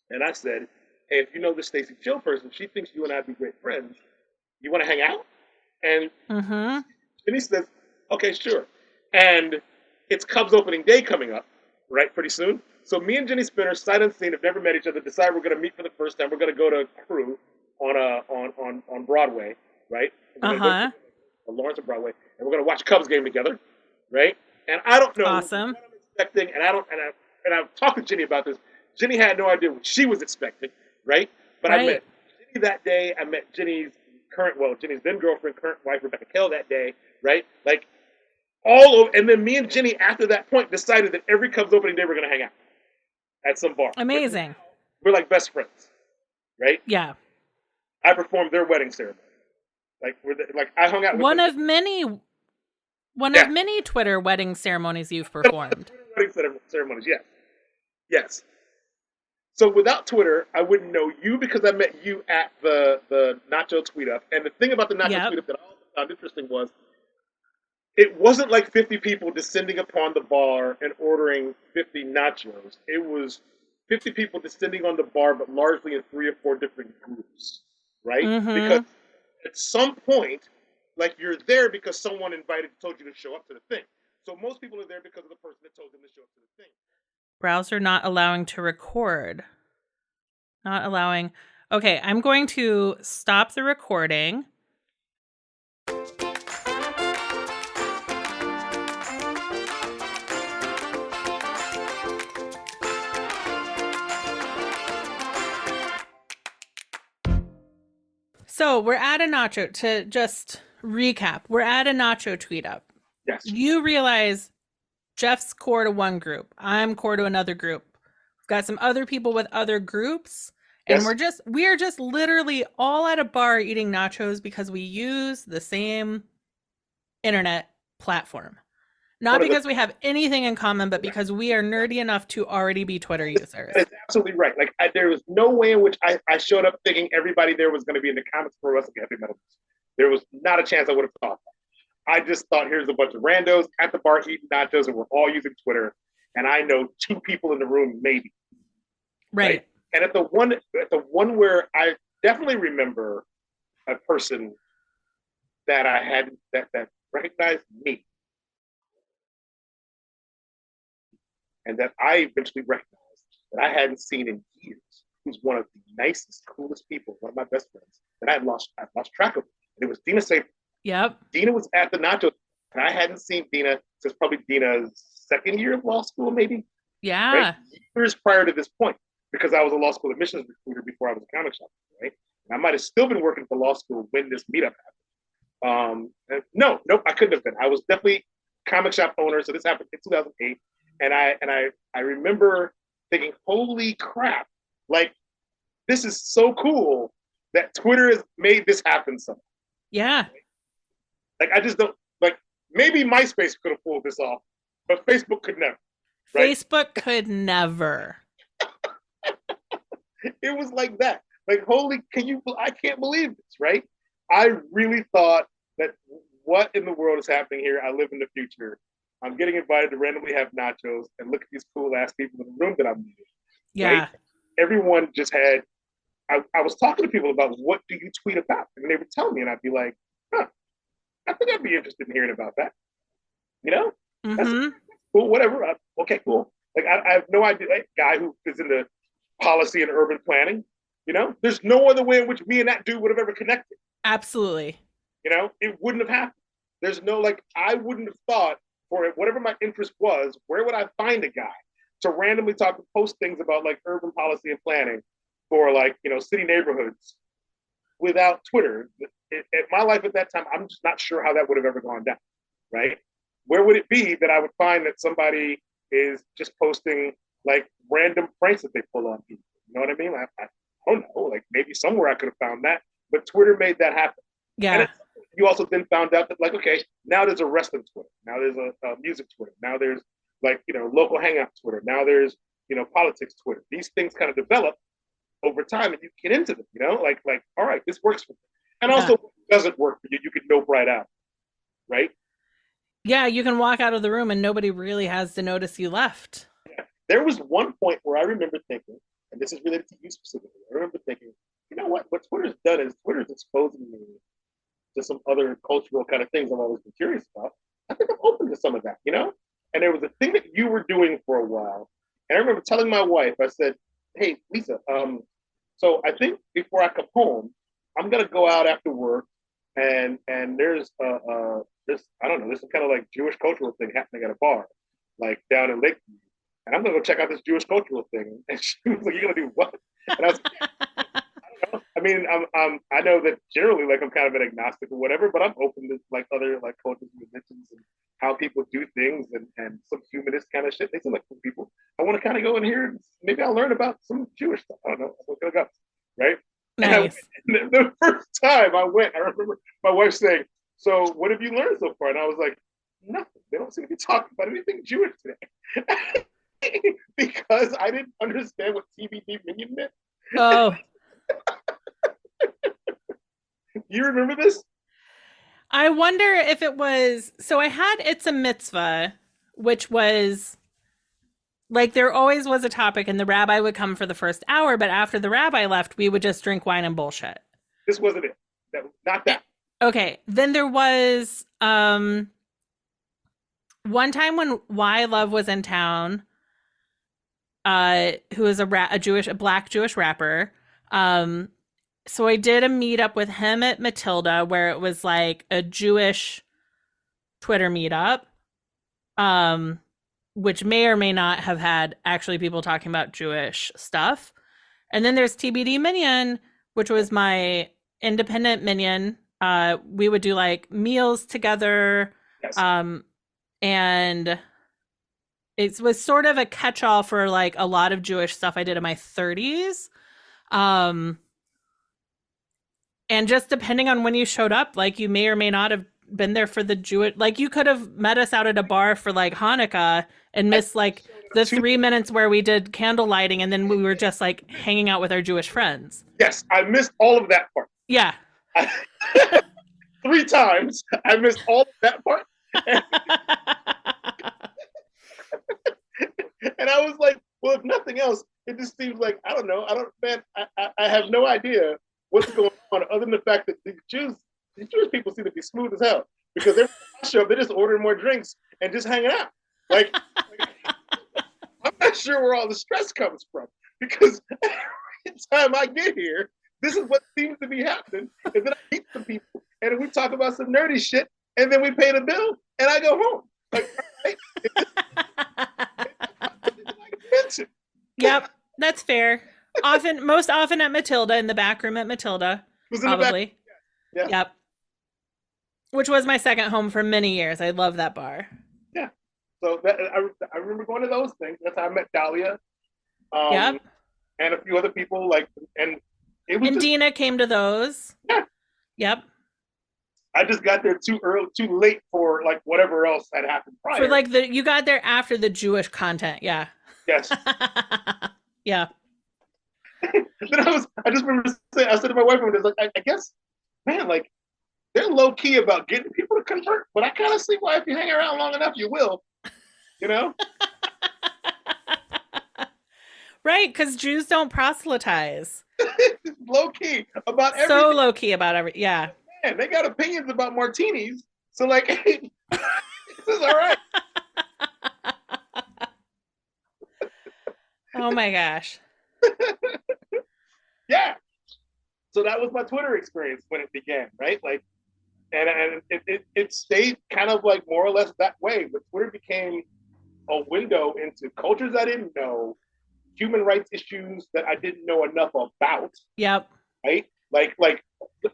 A: and I said, "Hey, if you know this Stacy Jill person, she thinks you and I'd be great friends. You want to hang out?" And
B: Mm-hmm.
A: Jenny says, "Okay, sure." And it's Cubs opening day coming up, right, pretty soon. So me and Jenny Spinner, sight unseen, have never met each other, decide we're going to meet for the first time. We're going to go to Crew on Broadway, right? We're going to go
B: Uh-huh.
A: to Lawrence on Broadway, and we're going to watch a Cubs game together, right? And I don't know what
B: Awesome.
A: I'm expecting, and I've talked to Jenny about this. Jenny had no idea what she was expecting, right? But I met
B: Right.
A: Jenny that day. I met Jenny's then girlfriend, current wife, Rebecca Kell, that day, right? Like all over, and then me and Jenny after that point decided that every Cubs opening day we're gonna hang out at some bar.
B: Amazing.
A: We're like best friends, right?
B: Yeah.
A: I performed their wedding ceremony. Like like I hung out with
B: One
A: them.
B: of many one
A: Yeah,
B: of many Twitter wedding ceremonies you've performed.
A: wedding ceremonies. Yes, yes. So without Twitter, I wouldn't know you because I met you at the Nacho Tweet Up. And the thing about the Nacho
B: Yep.
A: Tweet Up that I also found interesting was it wasn't like 50 people descending upon the bar and ordering 50 nachos. It was 50 people descending on the bar, but largely in 3 or 4 different groups, right? Because
B: Mm-hmm.
A: at some point, like you're there because someone told you to show up to the thing. So most people are there because of the person that told them to show up to the thing.
B: Browser not allowing to record. Not allowing. Okay, I'm going to stop the recording. So we're at a nacho, to just recap, we're at a nacho tweet up.
A: Yes.
B: You realize Jeff's core to one group. I'm core to another group. We've got some other people with other groups. And
A: Yes.
B: we're just literally all at a bar eating nachos because we use the same internet platform. Not because we have anything in common, but because we are nerdy enough to already be Twitter users.
A: That is absolutely right. Like there was no way in which I showed up thinking everybody there was going to be in the comments for us heavy metal. There was not a chance I would have thought that. I just thought here's a bunch of randos at the bar eating nachos, and we're all using Twitter. And I know 2 people in the room, maybe.
B: Right.
A: And at the one where I definitely remember a person that I had that recognized me and that I eventually recognized that I hadn't seen in years. Who's one of the nicest, coolest people, one of my best friends that I lost track of. And it was Dina Safer.
B: Yep.
A: Dina was at the Nacho, and I hadn't seen Dina since probably Dina's second year of law school, maybe, right?
B: Yeah.
A: Years prior to this point, because I was a law school admissions recruiter before I was a comic shop, right? And I might have still been working for law school when this meetup happened. No, nope, I couldn't have been. I was definitely comic shop owner, so this happened in 2008, and I remember thinking, "Holy crap! Like this is so cool that Twitter has made this happen somehow."
B: Yeah.
A: Like I just don't like. Maybe MySpace could have pulled this off, but Facebook could never. Right?
B: Facebook could never.
A: It was like that. Like, holy, can you? I can't believe this, right? I really thought that what in the world is happening here? I live in the future. I'm getting invited to randomly have nachos and look at these cool ass people in the room that I'm meeting.
B: Yeah.
A: Right? Everyone just had. I was talking to people about what do you tweet about, and they would tell me, and I'd be like, huh, I think I'd be interested in hearing about that. You know, that's
B: Mm-hmm.
A: cool. Whatever. Okay, cool. Like I have no idea. Like guy who is into policy and urban planning. You know, there's no other way in which me and that dude would have ever connected.
B: Absolutely.
A: You know, it wouldn't have happened. There's no like I wouldn't have thought for it, whatever my interest was, where would I find a guy to randomly talk to post things about like urban policy and planning for like, city neighborhoods without Twitter. At my life at that time, I'm just not sure how that would have ever gone down, right? Where would it be that I would find that somebody is just posting like random pranks that they pull on people? You know what I mean? I don't know. Like maybe somewhere I could have found that, but Twitter made that happen. And
B: Yeah.
A: you also then found out that like, okay, now there's a wrestling Twitter. Now there's a music Twitter. Now there's like, local hangout Twitter. Now there's, politics Twitter. These things kind of develop over time and you get into them, like, all right, this works for me. And
B: Yeah.
A: also doesn't work for you, you can nope right out, right?
B: Yeah, you can walk out of the room and nobody really has to notice you left.
A: There was one point where I remember thinking, and this is related to you specifically, I remember thinking, you know what Twitter's done is Twitter's exposing me to some other cultural kind of things I've always been curious about. I think I'm open to some of that, And there was a thing that you were doing for a while. And I remember telling my wife, I said, hey, Lisa, so I think before I come home, I'm gonna go out after work and there's this I don't know, there's some kind of like Jewish cultural thing happening at a bar, like down in Lakeview. And I'm gonna go check out this Jewish cultural thing. And she was like, "You're gonna do what?" And I was I mean, I know that generally, like, I'm kind of an agnostic or whatever, but I'm open to like other like cultures and religions and how people do things and some humanist kind of shit. They seem like cool people. I want to kind of go in here and maybe I'll learn about some Jewish stuff. I don't know. I'm gonna go, right?
B: Nice.
A: And the first time I went, I remember my wife saying, "So, what have you learned so far?" And I was like, "Nothing. They don't seem to be talking about anything Jewish today." Because I didn't understand what TBD minion meant.
B: Oh,
A: You remember this?
B: I wonder if it was. So I had It's a Mitzvah, which was like there always was a topic, and the rabbi would come for the first hour, but after the rabbi left, we would just drink wine and bullshit.
A: This wasn't it. Not that.
B: Okay. Then there was one time when Y Love was in town, who is a black Jewish rapper. So I did a meetup with him at Matilda where it was like a Jewish Twitter meetup, which may or may not have had actually people talking about Jewish stuff. And then there's TBD Minion, which was my independent minion. We would do like meals together.
A: Yes.
B: And it was sort of a catch-all for like a lot of Jewish stuff I did in my 30s. And just depending on when you showed up, like you may or may not have been there for the Jewish, like you could have met us out at a bar for like Hanukkah and missed like the 3 minutes where we did candle lighting and then we were just like hanging out with our Jewish friends.
A: Yes, I missed all of that part.
B: Yeah.
A: 3 times I missed all of that part. And I was like, well, if nothing else, It just seems like I don't know. I don't, man. I have no idea what's going on other than the fact that these Jewish people seem to be smooth as hell because every time I show up, they're just ordering more drinks and just hanging out. Like I'm not sure where all the stress comes from because every time I get here, this is what seems to be happening. And then I meet some people and we talk about some nerdy shit and then we pay the bill and I go home. Like, right? It's like
B: Yep, that's fair. Most often at Matilda, in the back room at Matilda,
A: was in the back.
B: probably.
A: Yeah.
B: Yep. Which was my second home for many years. I love that bar.
A: Yeah. So I remember going to those things. That's how I met Dahlia,
B: Yep.
A: and a few other people. Like, and it was
B: And
A: just
B: Dina came to those.
A: yeah.
B: Yep.
A: I just got there too early, too late for like whatever else had happened
B: For
A: prior.
B: like you got there after the Jewish content. Yeah.
A: Yes.
B: Yeah.
A: Then I just remember saying, I said to my wife, I was like, I guess, man, like they're low key about getting people to convert, but I kind of see why if you hang around long enough, you will. You know,
B: Right, because Jews don't proselytize.
A: low key about
B: So
A: everything.
B: low key about yeah.
A: Man, they got opinions about martinis, so like, this is all right.
B: Oh my gosh.
A: Yeah. So that was my Twitter experience when it began, right? Like, and it stayed kind of like more or less that way. But Twitter became a window into cultures I didn't know, human rights issues that I didn't know enough about,
B: Yep.
A: right? Like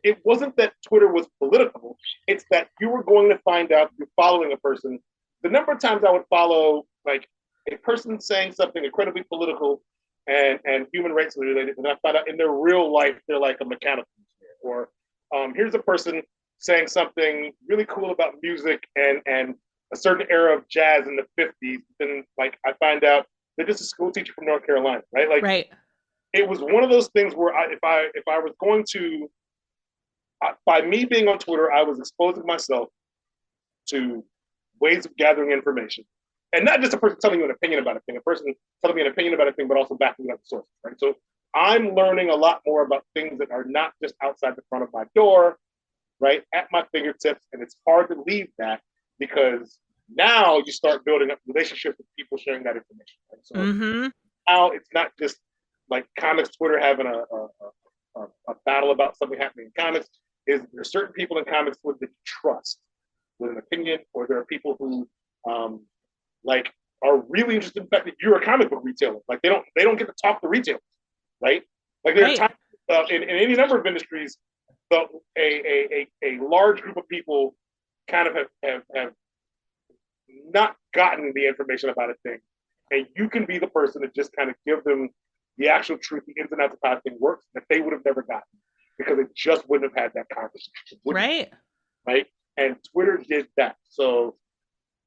A: it wasn't that Twitter was political. It's that you were going to find out through following a person. The number of times I would follow like a person saying something incredibly political and human rights related, and I found out in their real life they're like a mechanical engineer. Or here's a person saying something really cool about music and a certain era of jazz in the 50s. Then like I find out they're just a school teacher from North Carolina, right? Like
B: Right.
A: it was one of those things where if I was going to by me being on Twitter, I was exposing myself to ways of gathering information, and not just a person telling you an opinion about a thing, a person telling me an opinion about a thing, but also backing up the sources, right? So I'm learning a lot more about things that are not just outside the front of my door, right, at my fingertips, and it's hard to leave that because now you start building up relationships with people sharing that information. Right? So
B: Mm-hmm.
A: now it's not just like comics Twitter having a battle about something happening in comics. Is there certain people in comics Twitter that you trust with an opinion, or there are people who like are really interested in the fact that you're a comic book retailer. Like they don't get to talk to retailers, right? Like there are
B: Right.
A: times in any number of industries, the, a large group of people kind of have not gotten the information about a thing, and you can be the person to just kind of give them the actual truth, the ins and outs of how a thing works that they would have never gotten because they just wouldn't have had that conversation.
B: Right.
A: Right? And Twitter did that. So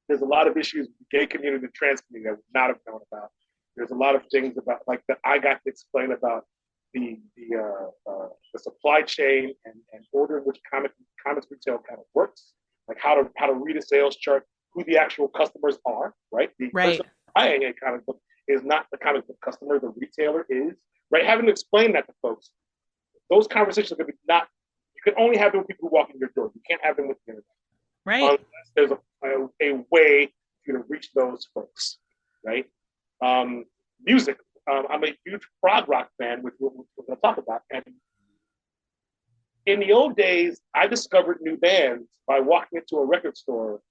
A: there's a lot of issues with the gay community, the trans community that would not have known about. There's a lot of things about like that I got to explain about the supply chain and order in which comics retail kind of works, like how to read a sales chart, who the actual customers are, right? The
B: Right.
A: person buying a comic book is not the comic book customer, the retailer is, right? Having to explain that to folks, those conversations are going to be not. You can only have them with people who walk in your door. You can't have them with the internet
B: Right.
A: unless there's a way for you to reach those folks, right? Music. I'm a huge prog rock fan, which we're going to talk about. And in the old days, I discovered new bands by walking into a record store,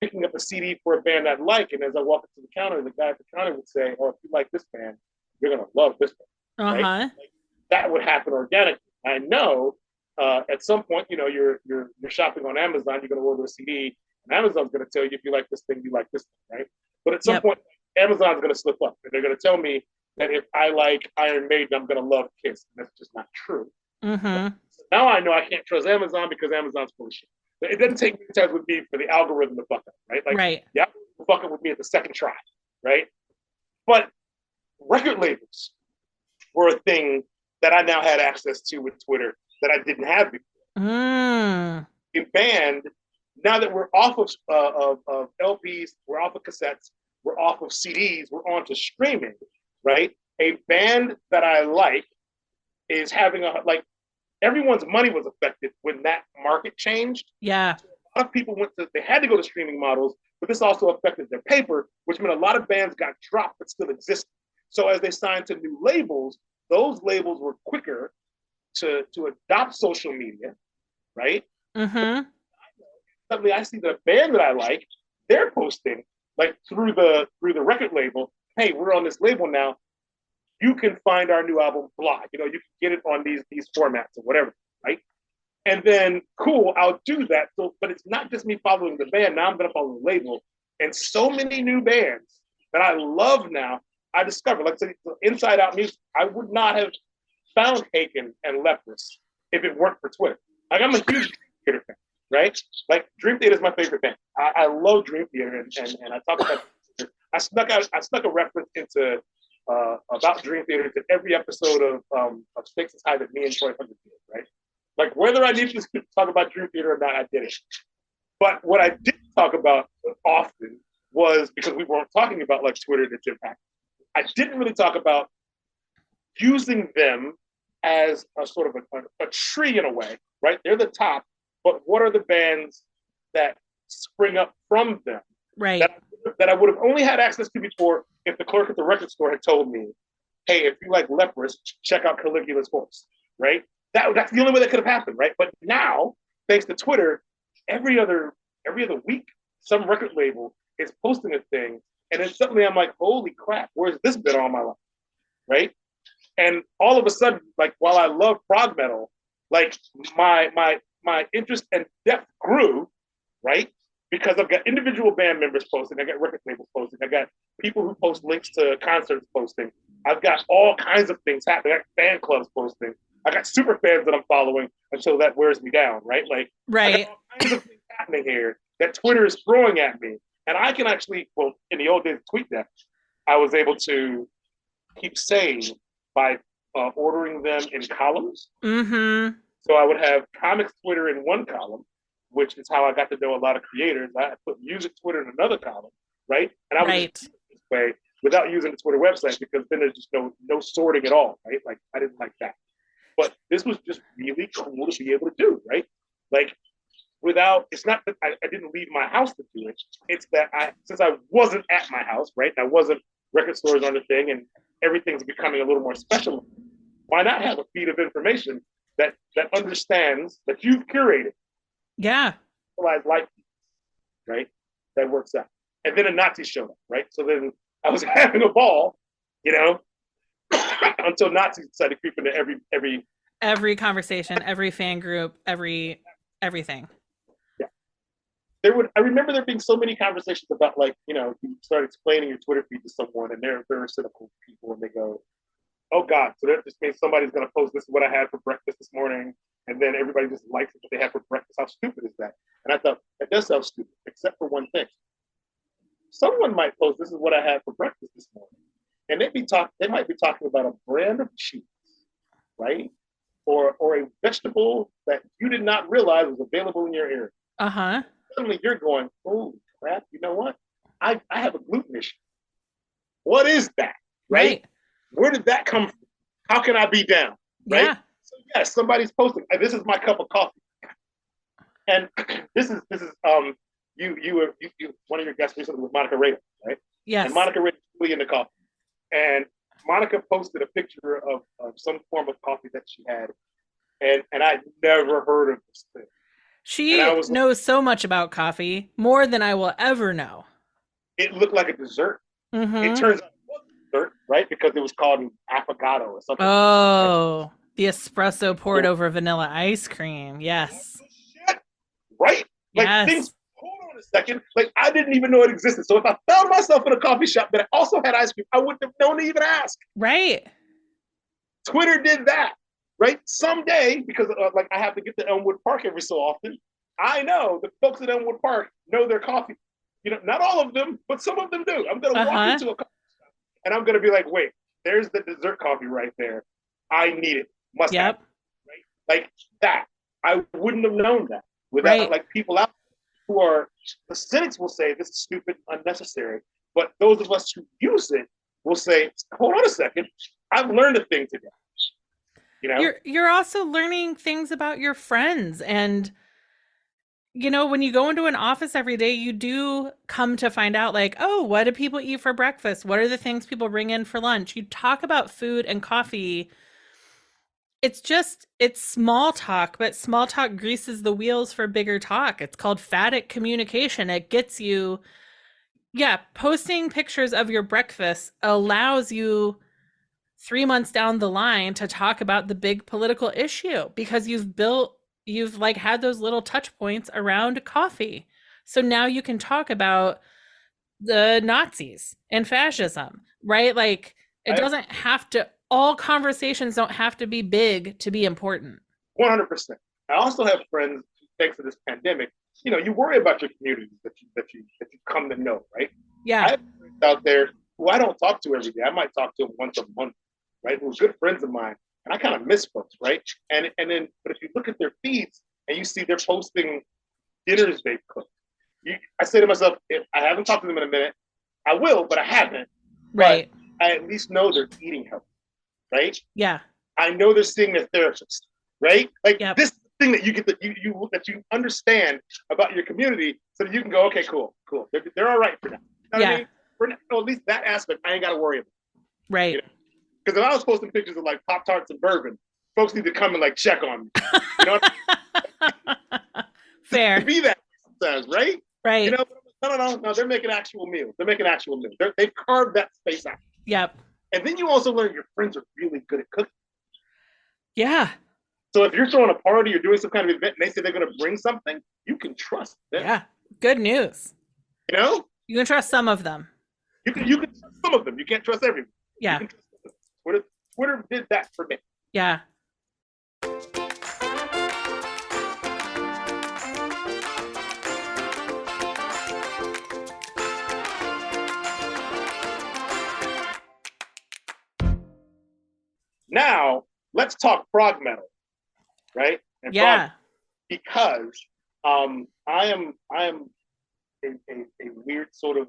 A: picking up a CD for a band I like, and as I walk into the counter, the guy at the counter would say, "Oh, if you like this band, you're going to love this band," right?
B: Uh-huh.
A: Like, that would happen organically. I know at some point, you know, you're shopping on Amazon, you're going to order a CD, and Amazon's going to tell you if you like this thing, you like this thing, right? But at some
B: Yep.
A: point, Amazon's going to slip up, and they're going to tell me that if I like Iron Maiden, I'm going to love Kiss, and that's just not true.
B: Mm-hmm.
A: So now I know I can't trust Amazon because Amazon's full of shit. It doesn't take many times with me for the algorithm to fuck up, right? Like,
B: Right.
A: yeah, fuck up with me at the second try, right? But record labels were a thing that I now had access to with Twitter that I didn't have before.
B: Mm.
A: In band, now that we're off of LPs, we're off of cassettes, we're off of CDs, we're on to streaming, right? a band that I like is having a like everyone's money was affected when that market changed.
B: Yeah.
A: A lot of people they had to go to streaming models, but this also affected their paper, which meant a lot of bands got dropped but still existed. So as they signed to new labels, those labels were quicker to adopt social media, right?
B: Mm-hmm.
A: Suddenly I see the band that I like, they're posting like through the record label, hey, we're on this label now. You can find our new album, blah. You can get it on these formats or whatever, right? And then, cool, I'll do that. So, but it's not just me following the band. Now I'm going to follow the label. And so many new bands that I love now, I discovered. Like, so Inside Out Music, I would not have found Haken and Leprous if it weren't for Twitter. Like, I'm a huge Dream Theater fan, right? Like, Dream Theater is my favorite band. I love Dream Theater, and I talk about. I snuck a reference into about Dream Theater to every episode of Stakes is High that me and Troy Hunter did, right? Like whether I needed to talk about Dream Theater or not, I did it. But what I didn't talk about often was because we weren't talking about like Twitter and its impact. I didn't really talk about using them as a sort of a tree in a way, right? They're the top, but what are the bands that spring up from them
B: Right.
A: that I would have only had access to before if the clerk at the record store had told me, hey, if you like Leprous, check out Caligula's Horse, right? That's the only way that could have happened, right? But now, thanks to Twitter, every other week, some record label is posting a thing, and then suddenly I'm like, holy crap, where's this been all my life, right? And all of a sudden, like while I love prog metal, like my interest and depth grew, right? Because I've got individual band members posting, I got record labels posting, I got people who post links to concerts posting, I've got all kinds of things happening, I got fan clubs posting, I got super fans that I'm following until that wears me down, right? Like,
B: right.
A: I got all kinds of things happening here that Twitter is throwing at me. And I can actually, well, in the old days, tweet that. I was able to keep sane by ordering them in columns.
B: Mm-hmm.
A: So I would have comics Twitter in one column, which is how I got to know a lot of creators. I put music Twitter in another column, right? And I would just do it this way without using the Twitter website because then there's just no sorting at all, right? Like I didn't like that. But this was just really cool to be able to do, right? Like it's not that I didn't leave my house to do it. It's that since I wasn't at my house, right? I wasn't record stores on the thing and everything's becoming a little more special. Why not have a feed of information that understands that you've curated?
B: Yeah.
A: Like, right? That works out. And then a Nazi showed up, right? So then I was having a ball, until Nazis decided to creep into
B: every conversation, every fan group, everything.
A: Yeah. I remember there being so many conversations about like, you start explaining your Twitter feed to someone and they're very cynical people and they go, oh God, so that just means somebody's gonna post this is what I had for breakfast this morning, and then everybody just likes what they had for breakfast. How stupid is that? And I thought that does sound stupid, except for one thing. Someone might post this is what I had for breakfast this morning. And they might be talking about a brand of cheese, right? Or a vegetable that you did not realize was available in your area.
B: Uh-huh.
A: Suddenly you're going, holy crap, you know what? I have a gluten issue. What is that? Right? Where did that come from? How can I be down? Right?
B: Yeah.
A: So yes, somebody's posting. This is my cup of coffee. And this is you one of your guests recently was Monica Rada, right?
B: Yes.
A: And Monica Rada is really into coffee. And Monica posted a picture of some form of coffee that she had. And I'd never heard of this thing.
B: She knows so much about coffee, more than I will ever know.
A: It looked like a dessert.
B: Mm-hmm.
A: It turns out it was a dessert, right? Because it was called an affogato or something.
B: Oh, right? The espresso poured over vanilla ice cream. Yes.
A: Right? Like things, hold on a second. Like I didn't even know it existed. So if I found myself in a coffee shop that also had ice cream, I wouldn't have known to even ask.
B: Right.
A: Twitter did that. Right? Someday, because like I have to get to Elmwood Park every so often, I know the folks at Elmwood Park know their coffee. Not all of them, but some of them do. I'm going to walk into a coffee shop and I'm going to be like, wait, there's the dessert coffee right there. I need it. Must have it. Right? Like that. I wouldn't have known that without like people out who are, the cynics will say this is stupid, unnecessary. But those of us who use it will say, hold on a second, I've learned a thing today. You know?
B: You're also learning things about your friends, and when you go into an office every day, you do come to find out, like, oh, what do people eat for breakfast? What are the things people bring in for lunch? You talk about food and coffee. It's small talk, but small talk greases the wheels for bigger talk. It's called phatic communication. It gets you, yeah, posting pictures of your breakfast allows you 3 months down the line to talk about the big political issue because you've like had those little touch points around coffee. So now you can talk about the Nazis and fascism, right? Like it
A: I
B: doesn't have to, all conversations don't have to be big to be important.
A: 100%. I also have friends, thanks to this pandemic, you worry about your communities that you come to know, right? I
B: Yeah.
A: have friends out there who I don't talk to every day. I might talk to them once a month, right? Who are good friends of mine. And I kind of miss folks, right? But if you look at their feeds and you see they're posting dinners they've cooked, I say to myself, if I haven't talked to them in a minute, I will, but I haven't. But
B: Right.
A: I at least know they're eating healthy, right?
B: Yeah.
A: I know they're seeing their therapist, right? Like
B: Yep.
A: this thing that you get that you understand about your community, so that you can go, okay, cool. They're all right for now. You know what I
B: Yeah.
A: mean? For now, at least that aspect, I ain't got to worry about. You
B: Right.
A: know, because if I was posting pictures of like Pop Tarts and bourbon, folks need to come and like check on me. You know, to
B: Fair.
A: be that sometimes, right? You
B: Right.
A: know, no. They're making actual meals. They've carved that space out.
B: Yep.
A: And then you also learn your friends are really good at cooking.
B: Yeah.
A: So if you're throwing a party or doing some kind of event and they say they're going to bring something, you can trust them.
B: Yeah. Good news.
A: You know,
B: You can trust some of them.
A: you can trust some of them. You can't trust everyone. You
B: Yeah.
A: can trust them. Twitter did that for me.
B: Yeah.
A: Now let's talk prog metal, right? And prog
B: Yeah.
A: because I am a weird sort of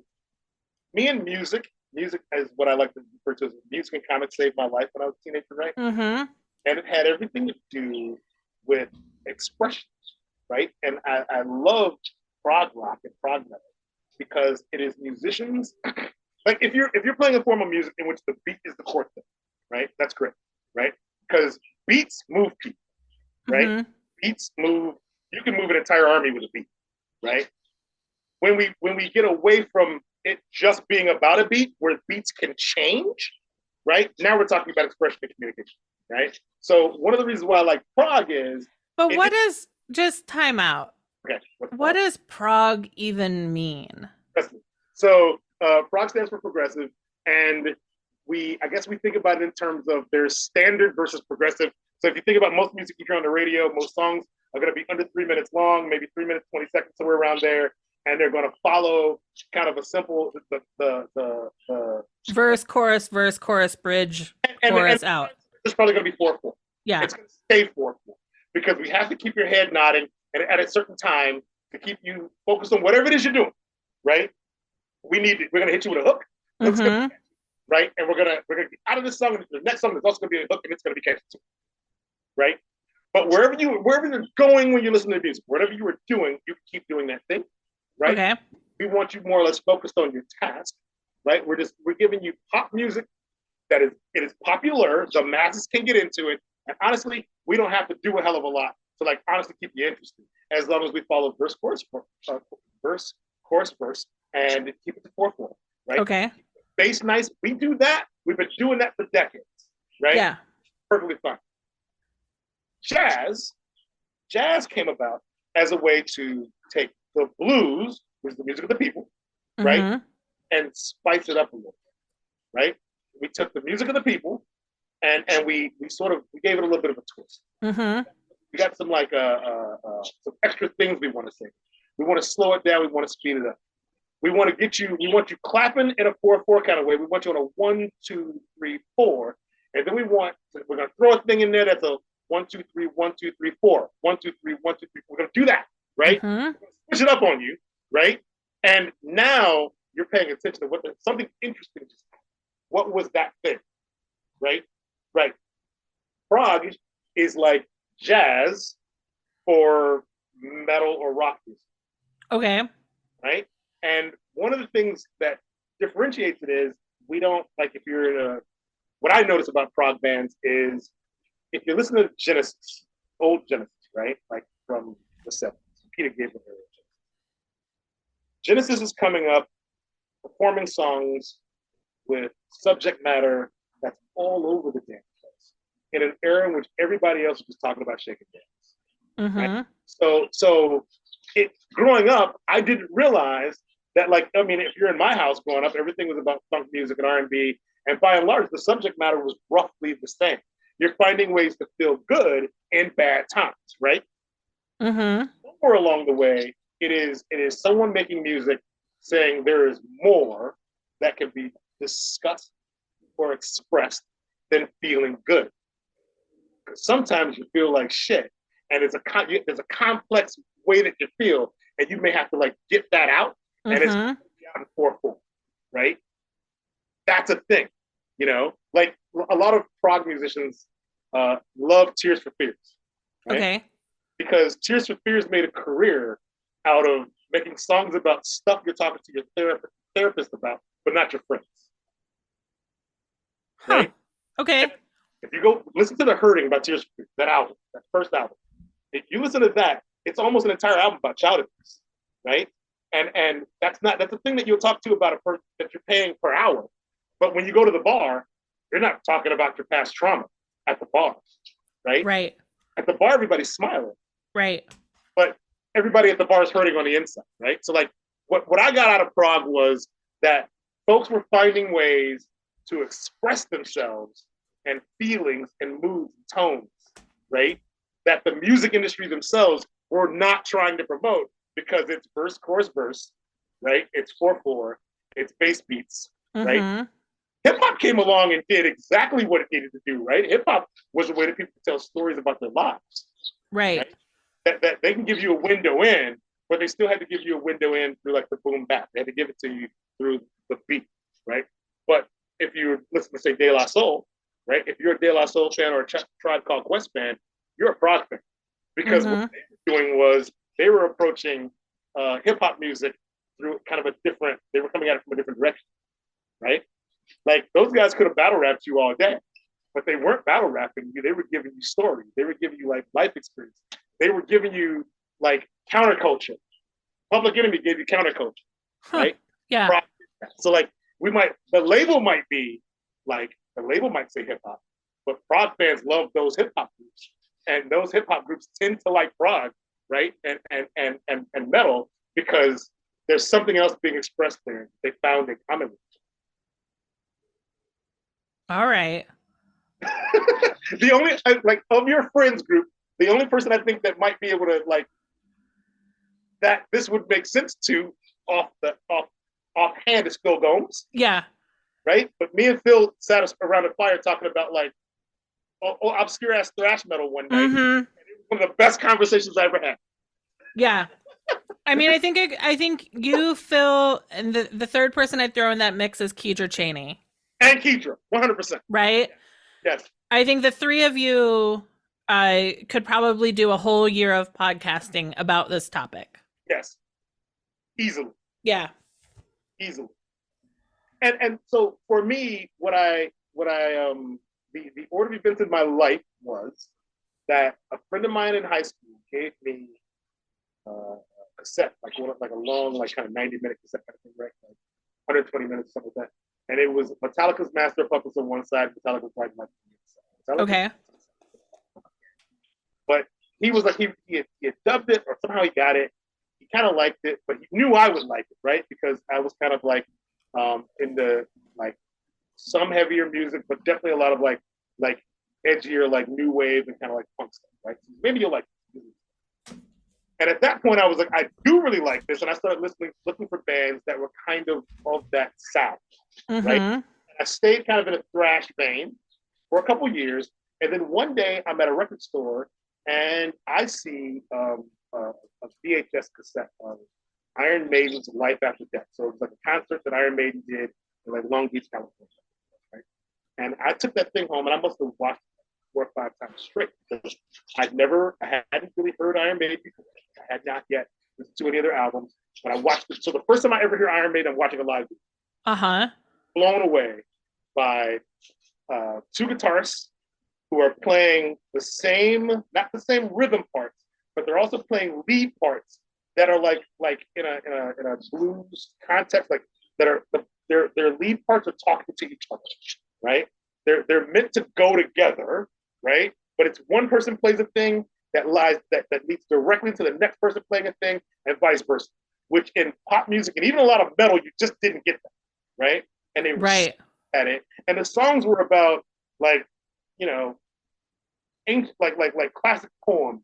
A: me and music. Music is what I like to refer to as music and comics saved my life when I was a teenager, right?
B: Mm-hmm.
A: And it had everything to do with expressions, right? And I love prog rock and prog metal because it is musicians. Like if you're playing a form of music in which the beat is the core thing, right? That's great, right? Because beats move people, right?
B: Mm-hmm.
A: Beats move. You can move an entire army with a beat, right? When we get away from it just being about a beat, where beats can change, right? Now we're talking about expression and communication, right? So one of the reasons why I like prog is
B: But
A: it,
B: what is, just time out.
A: okay. What's
B: What
A: prog?
B: does prog even mean?
A: So prog stands for progressive, and I guess we think about it in terms of there's standard versus progressive. So if you think about most music you hear on the radio, most songs are going to be under 3 minutes long, maybe 3 minutes 20 seconds, somewhere around there, and they're going to follow kind of a simple the
B: Verse, chorus, bridge,
A: and
B: chorus out.
A: it's probably going to be 4/4.
B: Yeah.
A: It's going to stay 4/4 because we have to keep your head nodding and at a certain time to keep you focused on whatever it is you're doing, right? We're going to hit you with a hook.
B: Mm-hmm.
A: Right? And we're gonna get out of this song, and the next song is also gonna be a hook, and it's gonna be catchy too, right? But wherever you're going when you listen to music, whatever you were doing, you can keep doing that thing, right?
B: Okay.
A: We want you more or less focused on your task, right? We're giving you pop music it is popular, the masses can get into it, and honestly, we don't have to do a hell of a lot to like honestly keep you interested, as long as we follow verse, chorus, verse, and keep it to 4/4, right?
B: Okay.
A: Bass nice. We do that. We've been doing that for decades, right?
B: Yeah.
A: Perfectly fine. Jazz came about as a way to take the blues, which is the music of the people, right,
B: Mm-hmm.
A: and spice it up a little bit, right? We took the music of the people and we gave it a little bit of a twist.
B: Mm-hmm.
A: We got some like some extra things we want to say. We want to slow it down. We want to speed it up. We want you clapping in a 4/4 kind of way. We want you on a 1, 2, 3, 4. And then we're going to throw a thing in there that's a 1, 2, 3, 1, 2, 3, 4. 1, 2, 3, 1, 2, 3, 4. We're going to do that, right?
B: Mm-hmm.
A: Switch it up on you, right? And now you're paying attention to something interesting just happened. what was that thing, right? Right. Prog is like jazz or metal or rock music,
B: Okay.
A: right? And one of the things that differentiates it is we don't like if you're in a. What I notice about prog bands is if you listen to Genesis, old Genesis, right, like from the '70s, Peter Gabriel era, Genesis is coming up performing songs with subject matter that's all over the damn place in an era in which everybody else was just talking about shaking dance, right?
B: Mm-hmm.
A: So it growing up, I didn't realize that like I mean, if you're in my house growing up, everything was about funk music and R&B, and by and large, the subject matter was roughly the same. You're finding ways to feel good in bad times, right?
B: Mm-hmm.
A: Somewhere along the way, it is someone making music saying there is more that can be discussed or expressed than feeling good. Sometimes you feel like shit, and there's a complex way that you feel, and you may have to like get that out, and it's
B: Mm-hmm.
A: out in 4/4, right? That's a thing, Like a lot of prog musicians love Tears for Fears, right?
B: Okay.
A: Because Tears for Fears made a career out of making songs about stuff you're talking to your therapist about, but not your friends,
B: Huh.
A: right?
B: Okay.
A: If you go listen to The Hurting by Tears for Fears, that album, that first album, if you listen to that, it's almost an entire album about childhoodness, right? And that's a thing that you'll talk to about a person that you're paying per hour. But when you go to the bar, you're not talking about your past trauma at the bar, right?
B: Right.
A: At the bar, everybody's smiling,
B: Right.
A: but everybody at the bar is hurting on the inside, right? So like what I got out of Prog was that folks were finding ways to express themselves and feelings and moods and tones, right? That the music industry themselves were not trying to promote because it's verse, chorus, verse, right? It's 4/4, it's bass beats, right?
B: Mm-hmm.
A: Hip hop came along and did exactly what it needed to do, right? Hip hop was a way that people tell stories about their lives,
B: Right.
A: right? That they can give you a window in, but they still had to give you a window in through like the boom bap. They had to give it to you through the beat, right? But if you listen to say De La Soul, right? If you're a De La Soul fan or a Tribe Called Quest fan, you're a Prog fan because what
B: Mm-hmm.
A: they were doing was they were approaching hip hop music through kind of a different. They were coming at it from a different direction, right? Like those guys could have battle rapped you all day, but they weren't battle rapping you. They were giving you stories. They were giving you like life experience. They were giving you like counterculture. Public Enemy gave you counterculture,
B: Huh.
A: right?
B: Yeah.
A: So like the label might be like the label might say hip hop, but prog fans love those hip hop groups, and those hip hop groups tend to like prog, right? And metal because there's something else being expressed there. They found in common.
B: All right.
A: The only like of your friends group, the only person I think that might be able to like that this would make sense to offhand is Phil Gomes,
B: Yeah.
A: right? But me and Phil sat us around a fire talking about like obscure ass thrash metal one night.
B: Mm-hmm.
A: One of the best conversations I ever had.
B: Yeah. I mean, I think you, Phil, and the third person I'd throw in that mix is Keidra Cheney,
A: And Keidra, 100%.
B: right?
A: Yes,
B: I think the three of you could probably do a whole year of podcasting about this topic.
A: yes, easily,
B: Yeah.
A: easily. And so for me, what I the order of events in my life was that a friend of mine in high school gave me a cassette, like a long, like kind of 90-minute cassette kind of thing, right? Like 120 minutes, something like that. And it was Metallica's Master of Puppets on one side, Metallica's White Knight on the other side.
B: Okay.
A: But he was like he had dubbed it or somehow he got it. He kind of liked it, but he knew I would like it, right? Because I was kind of like in the like some heavier music, but definitely a lot of like edgier, like new wave and kind of like punk stuff, right? So maybe you'll like it. And at that point, I was like, I do really like this, and I started looking for bands that were kind of that sound, right?
B: Mm-hmm.
A: And I stayed kind of in a thrash vein for a couple years, and then one day I'm at a record store and I see a VHS cassette of Iron Maiden's Life After Death. So it was like a concert that Iron Maiden did in like Long Beach, California. I took that thing home and I must have watched it 4 or 5 times straight because I hadn't really heard Iron Maiden before. I had not yet listened to any other albums, but I watched it. So the first time I ever hear Iron Maiden, I'm watching a live video.
B: Uh-huh.
A: Blown away by two guitarists who are playing the same, not the same rhythm parts, but they're also playing lead parts that are like in a blues context, like that are their lead parts are talking to each other, right? They're meant to go together, right? But it's one person plays a thing that leads directly to the next person playing a thing, and vice versa. Which in pop music and even a lot of metal, you just didn't get that, right? And they were
B: Right.
A: at it, and the songs were about like you know ancient, like classic poems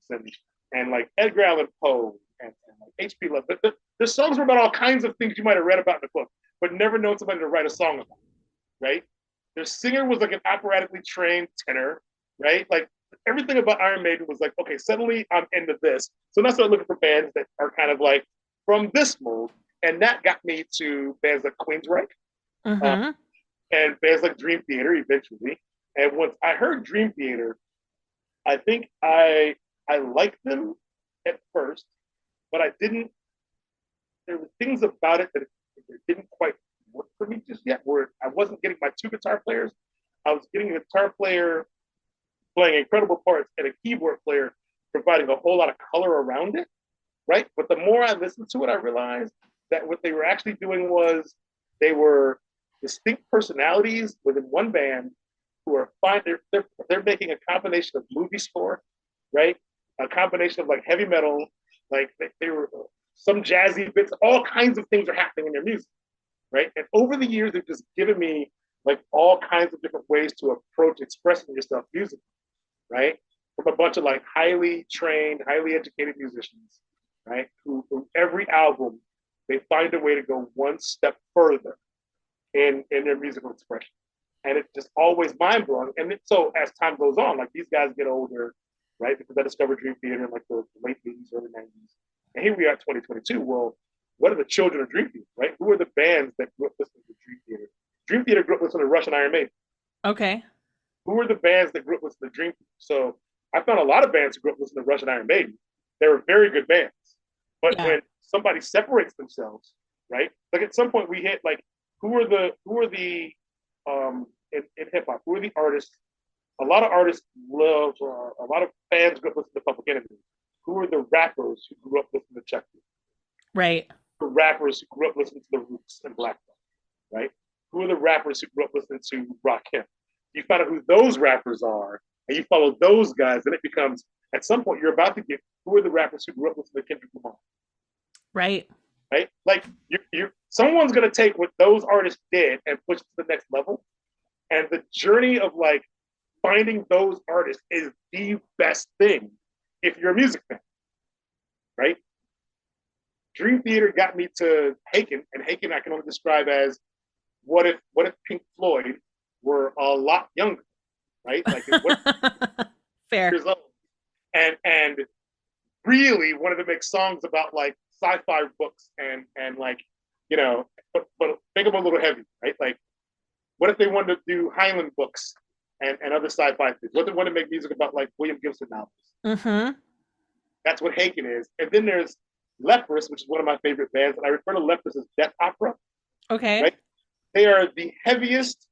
A: and like Edgar Allan Poe and like H.P. Lovecraft. But the songs were about all kinds of things you might have read about in the book, but never known somebody to write a song about, right? Their singer was like an operatically trained tenor, right? Like everything about Iron Maiden was like, okay, suddenly I'm into this. So now I started looking for bands that are kind of like from this mold, and that got me to bands like Queensryche, uh,
B: Mm-hmm.
A: and bands like Dream Theater eventually. And once I heard Dream Theater, I think I liked them at first, but I didn't. There were things about it that it didn't quite work for me just yet. Where I wasn't getting my two guitar players, I was getting a guitar player playing incredible parts and a keyboard player providing a whole lot of color around it, right? But the more I listened to it, I realized that what they were actually doing was they were distinct personalities within one band who are fine. They're making a combination of movie score, right? A combination of like heavy metal, like they were some jazzy bits, all kinds of things are happening in their music, right? And over the years, they've just given me like all kinds of different ways to approach expressing yourself musically, right? From a bunch of like highly trained, highly educated musicians, right? Who every album they find a way to go one step further in their musical expression. And it's just always mind blowing. So as time goes on, like these guys get older, right? Because I discovered Dream Theater in like the late 80s, early 90s. And here we are 2022. Well, what are the children of Dream Theater, right? Who are the bands that grew up listening to Dream Theater? Dream Theater grew up listening to Russian Iron Maiden.
B: Okay.
A: Who were the bands that grew up listening to Dream Theater? So I found a lot of bands who grew up listening to Russian Iron Maiden. They were very good bands. But
B: Yeah.
A: when somebody separates themselves, right? Like at some point we hit like who are the in hip hop, who are the artists? A lot of artists love a lot of fans grew up listening to Public Enemy. Who are the rappers who grew up listening to Chuck D?
B: Right.
A: The rappers who grew up listening to The Roots and Black Thought, right? Who are the rappers who grew up listening to Rakim? You find out who those rappers are, and you follow those guys, and it becomes at some point you're about to get who are the rappers who grew up listening to Kendrick Lamar,
B: Right.
A: right? Like you someone's gonna take what those artists did and push it to the next level. And the journey of like finding those artists is the best thing if you're a music fan, right? Dream Theater got me to Haken, and Haken I can only describe as what if Pink Floyd were a lot younger, right? Like what
B: Fair.
A: years old, and really wanted to make songs about like sci-fi books and like but make them a little heavy, right? Like what if they wanted to do Highland books and other sci-fi things? What if they want to make music about like William Gibson novels?
B: Mm-hmm.
A: That's what Haken is. And then there's Leprous, which is one of my favorite bands, and I refer to Leprous as death opera,
B: Okay.
A: right? They are the heaviest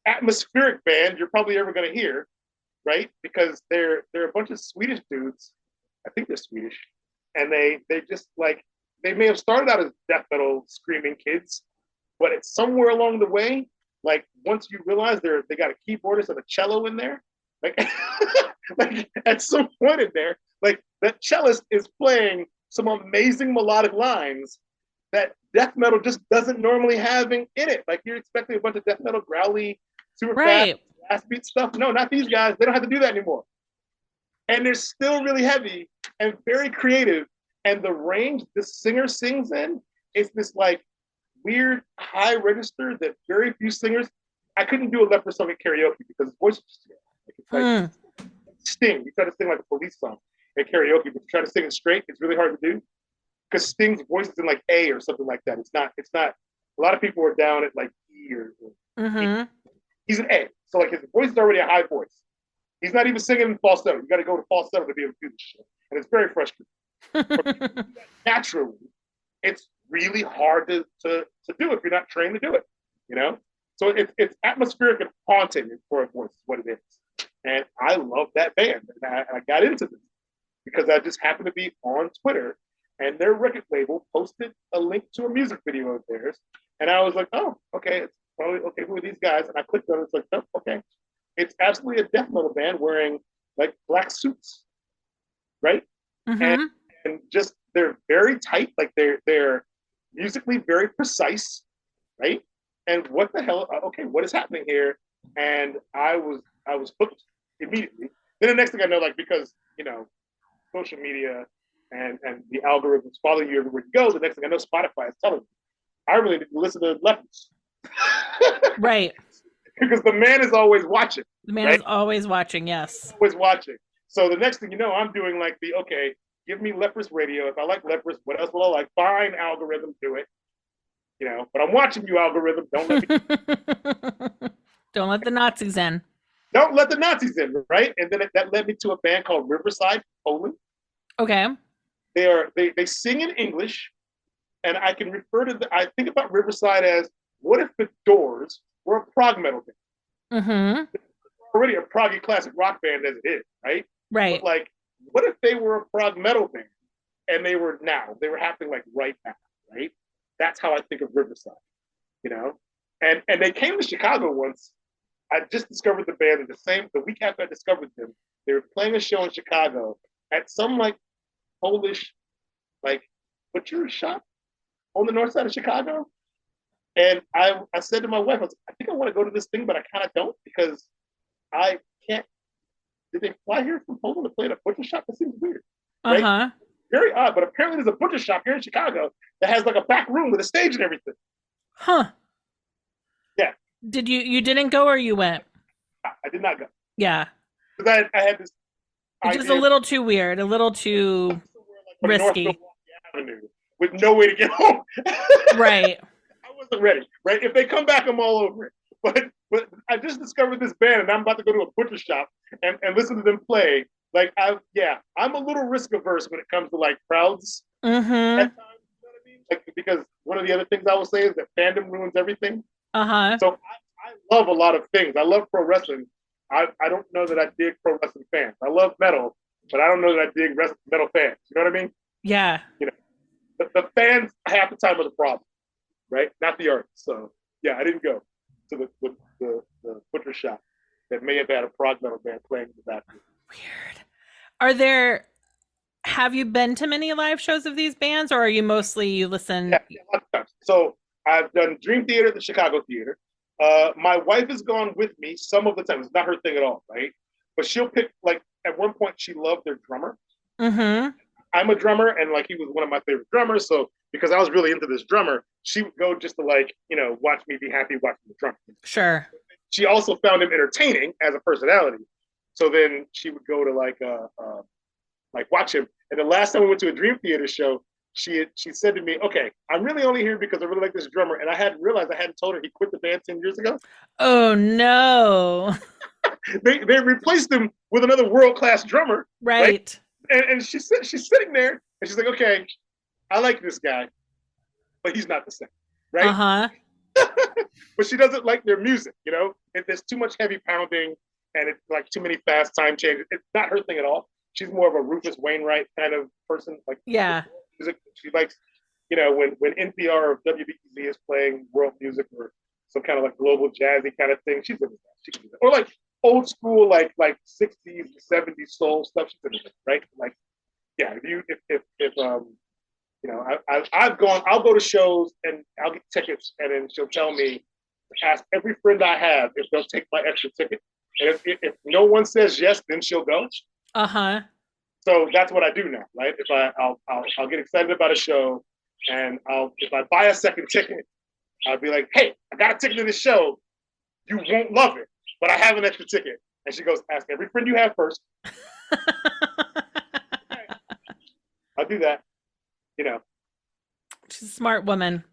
A: atmospheric band you're probably ever going to hear, right? Because they're a bunch of Swedish dudes. I think they're Swedish, and they just like they may have started out as death metal screaming kids, but it's somewhere along the way. Like once you realize they got a keyboardist and a cello in there, like like at some point in there, like that cellist is playing some amazing melodic lines that death metal just doesn't normally have in it. Like you're expecting a bunch of death metal growly, super fast,
B: Right.
A: fast beat stuff. No, not these guys. They don't have to do that anymore. And they're still really heavy and very creative. And the range the singer sings in is this like weird high register that very few singers. I couldn't do a Leper song at karaoke because his voice is just like it's
B: Hmm.
A: like Sting. You try to sing like a police song at karaoke, but you try to sing it straight, it's really hard to do because Sting's voice is in like A or something like that. It's not. A lot of people are down at like E or E.
B: Mm-hmm.
A: He's an A. So like his voice is already a high voice. He's not even singing in falsetto. You got to go to falsetto to be able to do this shit, and it's very frustrating. Naturally, it's really hard to do if you're not trained to do it. You know, so it's atmospheric and haunting for a voice is what it is. And I love that band, and I got into this because I just happened to be on Twitter, and their record label posted a link to a music video of theirs, and I was like, oh, okay, it's probably okay. Who are these guys? And I clicked on it. It's like, oh, okay, it's absolutely a death metal band wearing like black suits, right? And
B: Mm-hmm.
A: and just they're very tight, like they're musically very precise, right? And what the hell? Okay, what is happening here? And I was hooked immediately. Then the next thing I know, like because social media and the algorithms follow you everywhere you go. The next thing I know, Spotify is telling me I really need to listen to Lepers
B: Right.
A: because the man is always watching,
B: The man
A: right?
B: is always watching. Yes.
A: Always watching. So the next thing you know, I'm doing like the okay, give me Lepers radio. If I like Lepers, what else will I like? Fine, algorithm, do it. But I'm watching you, algorithm.
B: Don't let the Nazis in.
A: Don't let the Nazis in, right? And then that led me to a band called Riverside, Poland.
B: Okay.
A: They sing in English, and I can refer to I think about Riverside as what if the Doors were a prog metal band?
B: Mm-hmm.
A: Already a proggy classic rock band as it is, right?
B: Right.
A: But like, what if they were a prog metal band and they were happening like right now, right? That's how I think of Riverside, you know. And they came to Chicago once. I just discovered the band, and the week after I discovered them, they were playing a show in Chicago at some like Polish like butcher shop on the north side of Chicago. And I said to my wife, I think I want to go to this thing, but I kind of don't because I can't. Did they fly here from Poland to play at a butcher shop? That seems weird, right?
B: Uh-huh.
A: Very odd. But apparently, there's a butcher shop here in Chicago that has like a back room with a stage and everything.
B: Huh.
A: Yeah.
B: Did you didn't go or you went?
A: I did not go
B: Yeah.
A: because I had this
B: It's just a
A: idea
B: little too weird, a little too
A: like North
B: risky.
A: Milwaukee Avenue with no way to get home.
B: Right.
A: I wasn't ready, right? If they come back, I'm all over it. But I just discovered this band, and I'm about to go to a butcher shop and listen to them play. Like I'm a little risk averse when it comes to like crowds. At
B: Mm-hmm.
A: times, you know what I mean? Like because one of the other things I will say is that fandom ruins everything.
B: Uh-huh.
A: So I love a lot of things. I love pro wrestling. I don't know that I dig pro wrestling fans. I love metal, but I don't know that I dig metal fans. You know what I mean?
B: Yeah.
A: You know, the fans half the time are the problem, right? Not the artists. So yeah, I didn't go to the butcher shop that may have had a prog metal band playing in the background.
B: Weird. Are there have you been to many live shows of these bands, or are you mostly you listen?
A: Yeah, a lot of times. So I've done Dream Theater at the Chicago Theater. My wife has gone with me some of the time. It's not her thing at all, right? But she'll pick like at one point she loved their drummer.
B: Mm-hmm.
A: I'm a drummer, and like he was one of my favorite drummers. So because I was really into this drummer, she would go just to like watch me be happy watching the drummer.
B: Sure.
A: She also found him entertaining as a personality. So then she would go to like watch him. And the last time we went to a Dream Theater show, she said to me, "Okay, I'm really only here because I really like this drummer." And I hadn't realized I hadn't told her he quit the band 10 years ago.
B: Oh no.
A: They replaced him with another world class drummer, right?
B: Right.
A: And she's sitting there and she's like, "Okay, I like this guy, but he's not the same, right?"
B: Uh-huh.
A: But she doesn't like their music. If there's too much heavy pounding and it's like too many fast time changes, it's not her thing at all. She's more of a Rufus Wainwright kind of person. Like
B: Yeah.
A: music, she likes, when NPR or WBEZ is playing world music or some kind of like global jazzy kind of thing, she's into that. She can do that. Or like old school, like 60s, 70s soul stuff. She's into that, right? Like, yeah. I've gone. I'll go to shows and I'll get tickets, and then she'll tell me, ask every friend I have if they'll take my extra ticket, and if no one says yes, then she'll go.
B: Uh-huh.
A: So that's what I do now, right? If I'll get excited about a show, and if I buy a second ticket, I'll be like, "Hey, I got a ticket to this show. You won't love it, but I have an extra ticket." And she goes, "Ask every friend you have first." Okay, I'll do that. You know,
B: She's a smart woman.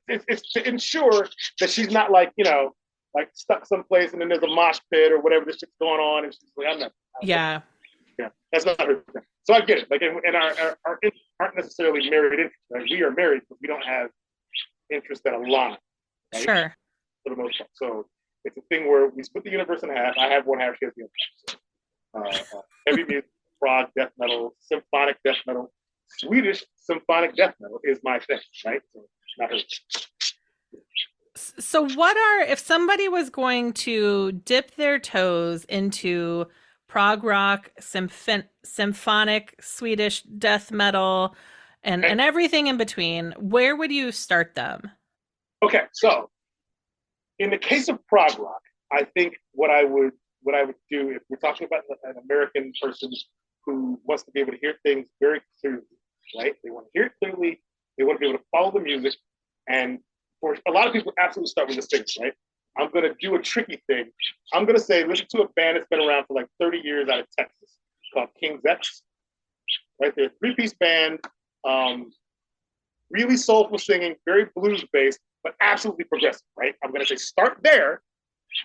A: it's to ensure that she's not like like stuck someplace and then there's a mosh pit or whatever this shit's going on, and she's like, I'm not.
B: Yeah.
A: Yeah, that's not her thing. So I get it. Like, and our interests aren't necessarily married interests. Right? We are married, but we don't have interest that align, right?
B: Sure.
A: For the most part. So it's a thing where we split the universe in half. I have one half, she has the other half. So, heavy music, prog, death metal, symphonic death metal, Swedish symphonic death metal is my thing, right? So not her.
B: So what are, if somebody was going to dip their toes into prog rock, symphonic Swedish death metal,
A: Okay?
B: and everything in between, where would you start them?
A: Okay, so in the case of prog rock, I think what I would do if we're talking about an American person who wants to be able to hear things very clearly, right? They want to hear it clearly. They want to be able to follow the music, and for a lot of people, absolutely start with the singers, right? I'm going to do a tricky thing. I'm going to say, listen to a band that's been around for like 30 years out of Texas called King's X, right? They're a three-piece band, really soulful singing, very blues based, but absolutely progressive, right? I'm going to say start there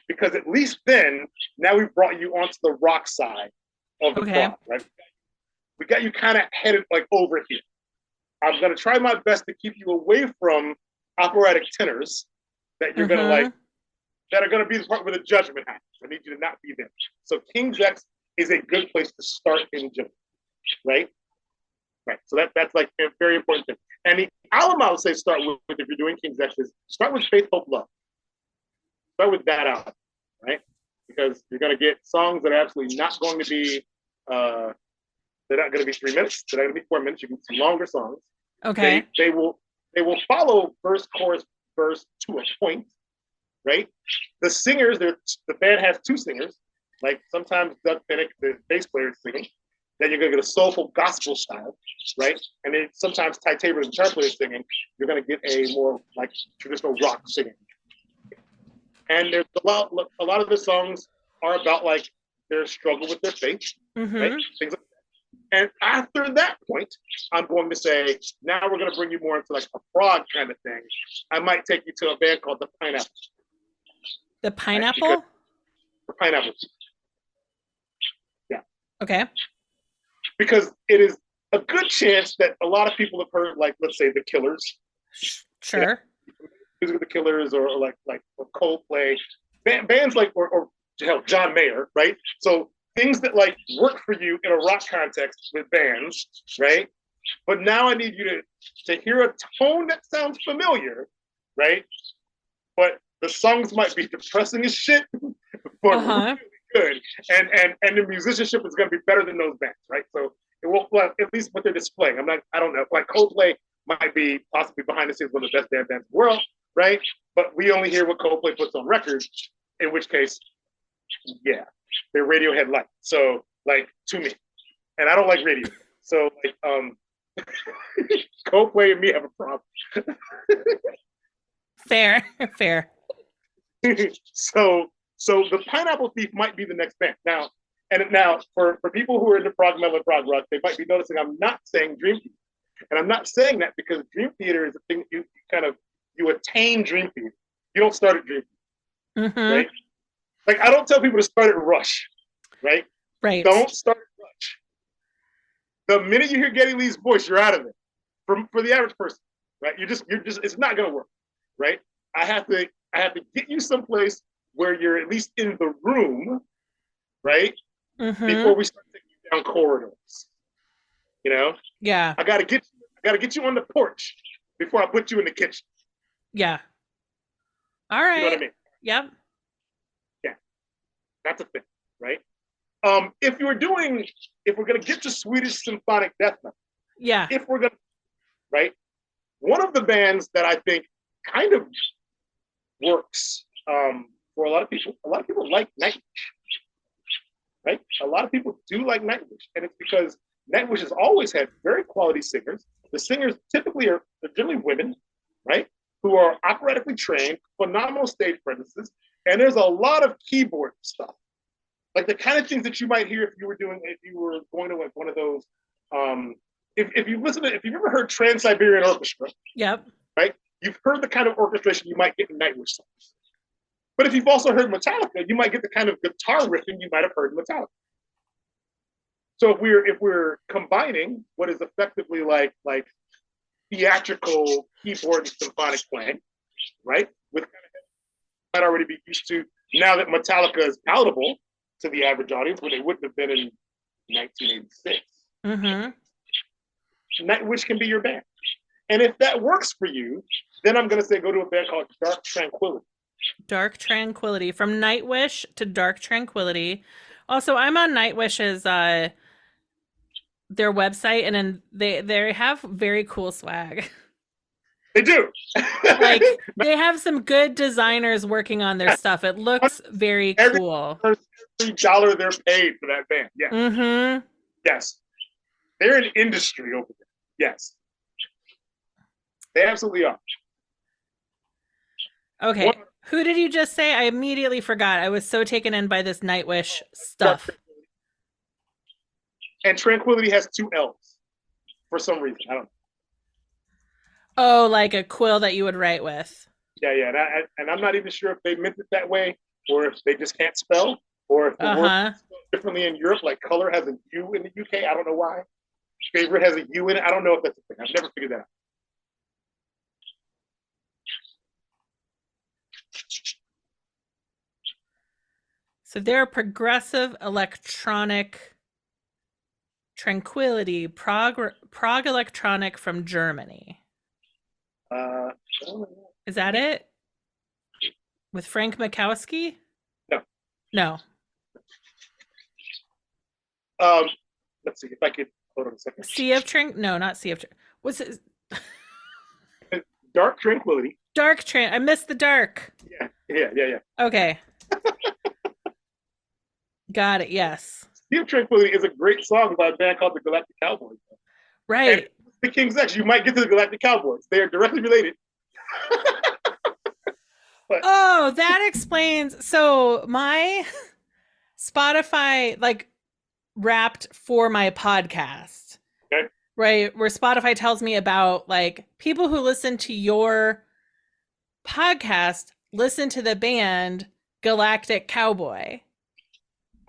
A: because at least then, now we've brought you onto the rock side of the
B: Okay.
A: prog, right? We got you kind of headed like over here. I'm going to try my best to keep you away from operatic tenors that you're going to like, that are going to be the part where the judgment happens. I need you to not be there. So King's X is a good place to start in general, right? Right. So that's like a very important thing. And the album I would say start with, if you're doing King's X, is start with Faith, Hope, Love. Start with that album, right? Because you're going to get songs that are absolutely not going to be, they're not going to be 3 minutes. They're not going to be 4 minutes. You can see longer songs.
B: Okay.
A: They will follow verse, chorus, verse to a point, right? The singers, the band has 2 singers. Like sometimes Doug Pinnick, the bass player, is singing. Then you're going to get a soulful gospel style, right? And then sometimes Ty Tabor, the guitar player, is singing. You're going to get a more like traditional rock singing. And there's a lot of the songs are about like their struggle with their faith, right? Things like that. And after that point, I'm going to say, now we're going to bring you more into like a prog kind of thing. I might take you to a band called the Pineapple.
B: The Pineapple? Right?
A: The Pineapple. Yeah.
B: Okay.
A: Because it is a good chance that a lot of people have heard, like, let's say, The Killers.
B: Sure.
A: You know, music of The Killers or like Coldplay. Bands like, or hell, John Mayer, right? So things that like work for you in a rock context with bands, right? But now I need you to hear a tone that sounds familiar, right? But the songs might be depressing as shit, but really good. And the musicianship is going to be better than those bands, right? So it won't, well, at least what they're displaying. I don't know. Like Coldplay might be possibly behind the scenes one of the best bands in the world, right? But we only hear what Coldplay puts on records, in which case, yeah, they're Radiohead like. So like to me, and I don't like radio. So like Coldplay and me have a problem.
B: Fair.
A: So the Pineapple Thief might be the next band. Now for people who are into prog metal and prog rock, they might be noticing I'm not saying Dream Theater. And I'm not saying that because Dream Theater is a thing you attain Dream Theater. You don't start at Dream Theater, right? Like I don't tell people to start at Rush, right?
B: Right.
A: Don't start at Rush. The minute you hear Geddy Lee's voice, you're out of it. For the average person, right? You're just it's not gonna work, right? I have to get you someplace where you're at least in the room, right? Before we start taking you down corridors. You know?
B: Yeah.
A: I gotta get you on the porch before I put you in the kitchen.
B: Yeah. All right.
A: You know what I mean?
B: Yep.
A: Yeah. That's a thing, right? If we're gonna get to Swedish symphonic death metal,
B: yeah.
A: If we're gonna, right? One of the bands that I think kind of works for a lot of people like Nightwish, right? A lot of people do like Nightwish, and it's because Nightwish has always had very quality singers. The singers typically are generally women, right? Who are operatically trained, phenomenal stage presences, and there's a lot of keyboard stuff, like the kind of things that you might hear if you were going to like one of those. If you've ever heard Trans-Siberian Orchestra,
B: yep,
A: right? You've heard the kind of orchestration you might get in Nightwish songs, But if you've also heard Metallica, you might get the kind of guitar riffing you might have heard in Metallica. So if we're combining what is effectively like theatrical keyboard and symphonic playing, right, with kind of might already be used to now that Metallica is palatable to the average audience, when they wouldn't have been in 1986.
B: Mm-hmm.
A: Which can be your band. And if that works for you, then I'm going to say go to a band called Dark Tranquillity.
B: Dark Tranquillity. From Nightwish to Dark Tranquillity. Also, I'm on Nightwish's their website, and then they have very cool swag.
A: They do.
B: Like, they have some good designers working on their stuff. It looks very cool.
A: Every dollar they're paid for that band. Yes.
B: Mm-hmm.
A: Yes. They're an industry over there. Yes. They absolutely are.
B: Okay. Who did you just say? I immediately forgot. I was so taken in by this Nightwish stuff.
A: And Tranquility has 2 L's for some reason. I don't know.
B: Oh, like a quill that you would write with.
A: Yeah. And I'm not even sure if they meant it that way, or if they just can't spell, or if the word is spelled differently in Europe, like color has a U in the UK. I don't know why. Favorite has a U in it. I don't know if that's a thing. I've never figured that out.
B: So they're a progressive electronic Tranquility, Prog electronic from Germany. Is that it? With Frank Mikowski?
A: No. Let's see if I could hold on a second.
B: Sea of No, not Sea of What's it?
A: Dark Tranquility.
B: I missed the dark.
A: Yeah.
B: Okay. Got it. Yes.
A: Sea of Tranquility is a great song by a band called the Galactic Cowboys.
B: Right.
A: And the King's X, you might get to the Galactic Cowboys. They are directly related.
B: Oh, that explains. So my Spotify wrapped for my podcast.
A: Okay.
B: Right, where Spotify tells me about people who listen to your podcast listen to the band Galactic Cowboy.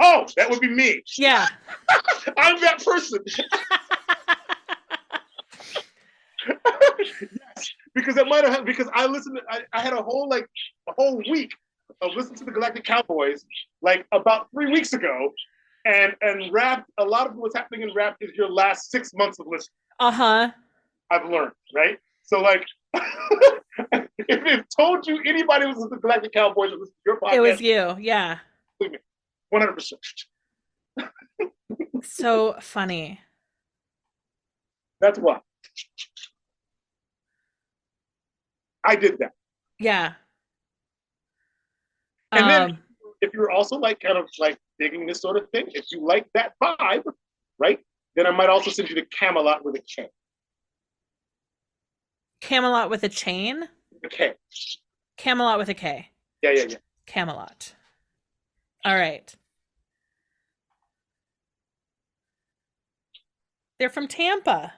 A: Oh, that would be me.
B: Yeah.
A: I'm that person. Yes, because I listened to, I had a whole week of listening to the Galactic Cowboys about 3 weeks ago, and rap, a lot of what's happening in rap is your last 6 months of listening. I've learned, right? So if told you anybody was with the Galactic Cowboys that listened to your podcast,
B: it was you. Yeah.
A: 100%.
B: So funny.
A: That's why I did that.
B: Yeah.
A: And then if you're also digging this sort of thing, if you like that vibe, right, then I might also send you to Camelot with a K.
B: Camelot with a chain?
A: A K.
B: Camelot with a K.
A: Yeah.
B: Camelot. All right. They're from Tampa.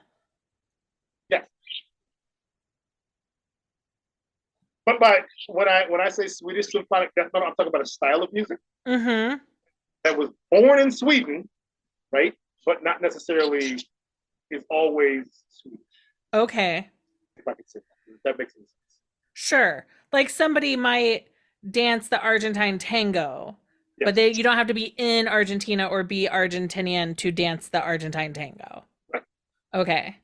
A: Yes. But when I say Swedish symphonic death metal, I'm talking about a style of music that was born in Sweden, right? But not necessarily is always Swedish.
B: Okay.
A: If I could say that. If that makes any sense.
B: Sure. Like somebody might dance the Argentine tango, but you don't have to be in Argentina or be Argentinian to dance the Argentine tango.
A: Right.
B: Okay.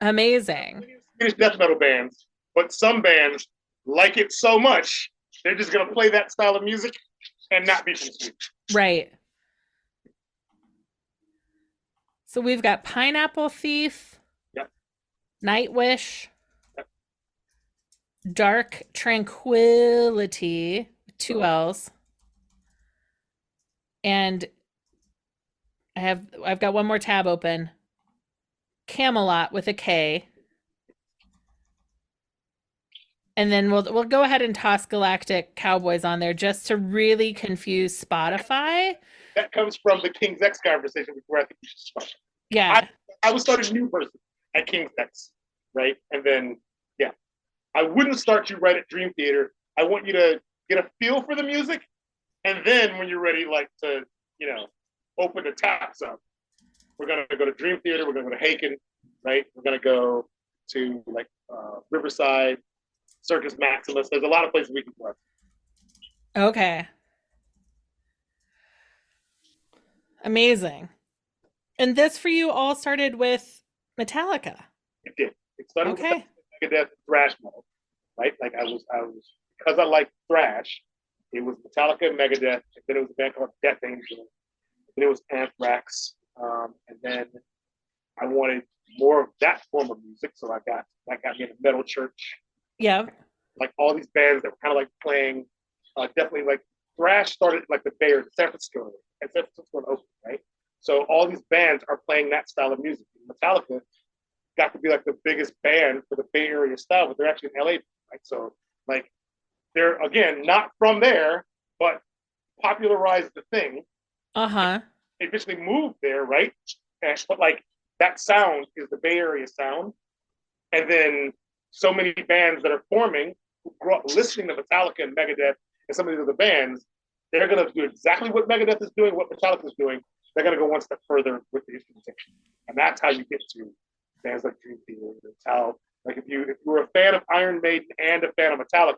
B: Amazing.
A: Swedish death metal bands, but some bands like it so much, they're just going to play that style of music and not be from Sweden.
B: Right. So we've got Pineapple Thief, Nightwish, Dark Tranquility, 2 L's, and I've got one more tab open. Camelot with a K. And then we'll go ahead and toss Galactic Cowboys on there just to really confuse Spotify.
A: That comes from the King's X conversation before I think we should start.
B: Yeah.
A: I would start a new person at King's X, right? And then, yeah. I wouldn't start you right at Dream Theater. I want you to get a feel for the music, and then when you're ready, like to open the taps up, we're gonna go to Dream Theater. We're gonna go to Haken, right? We're gonna go to like Riverside, Circus Maximus. There's a lot of places we can play.
B: Okay. Amazing. And this for you all started with Metallica.
A: It did. It started with
B: Okay.
A: Megadeth thrash metal, right? Like I was because I like thrash. It was Metallica and Megadeth, and then it was a band called Death Angel, and then it was Anthrax, and then I wanted more of that form of music, so I got me in a metal church.
B: Yeah.
A: Like all these bands that were kind of like playing, definitely like thrash started like the Bay Area, San Francisco, and San Francisco and Oakland, right? So all these bands are playing that style of music. Metallica got to be like the biggest band for the Bay Area style, but they're actually in LA, right? So like they're again not from there, but popularized the thing.
B: Uh-huh.
A: They eventually moved there, right? But like that sound is the Bay Area sound, and then so many bands that are forming who grew up listening to Metallica and Megadeth and some of these other bands, they're going to do exactly what Megadeth is doing, what Metallica is doing. They're going to go one step further with the instrumentation, and that's how you get to bands like Dream Theater. That's how, like, if you're a fan of Iron Maiden and a fan of Metallica,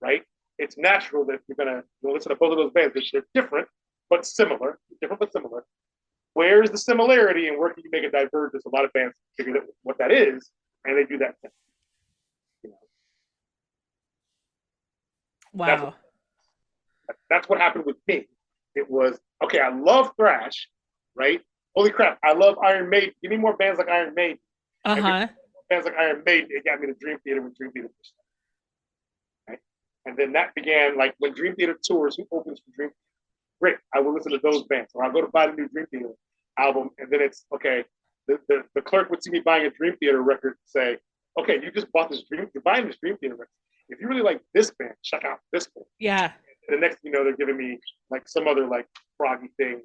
A: right? It's natural that you're going to listen to both of those bands. They're different but similar. Different but similar. Where's the similarity, and where can you make a divergence? A lot of bands figure out what that is, and they do that. You know, that's
B: Wow.
A: what, that's what happened with me. It was okay. I love thrash, right? Holy crap! I love Iron Maiden. Give me more bands like Iron Maiden. And
B: Uh-huh.
A: bands like Iron Maiden, it got me to Dream Theater when Dream Theater was right? And then that began like when Dream Theater tours. Who opens for Dream? Great. I will listen to those bands, or I'll go to buy the new Dream Theater album, and then it's okay. The clerk would see me buying a Dream Theater record and say, "Okay, you just bought this Dream. You're buying this Dream Theater record. If you really like this band, check out this band."
B: Yeah.
A: And the next thing you know, they're giving me like some other like proggy thing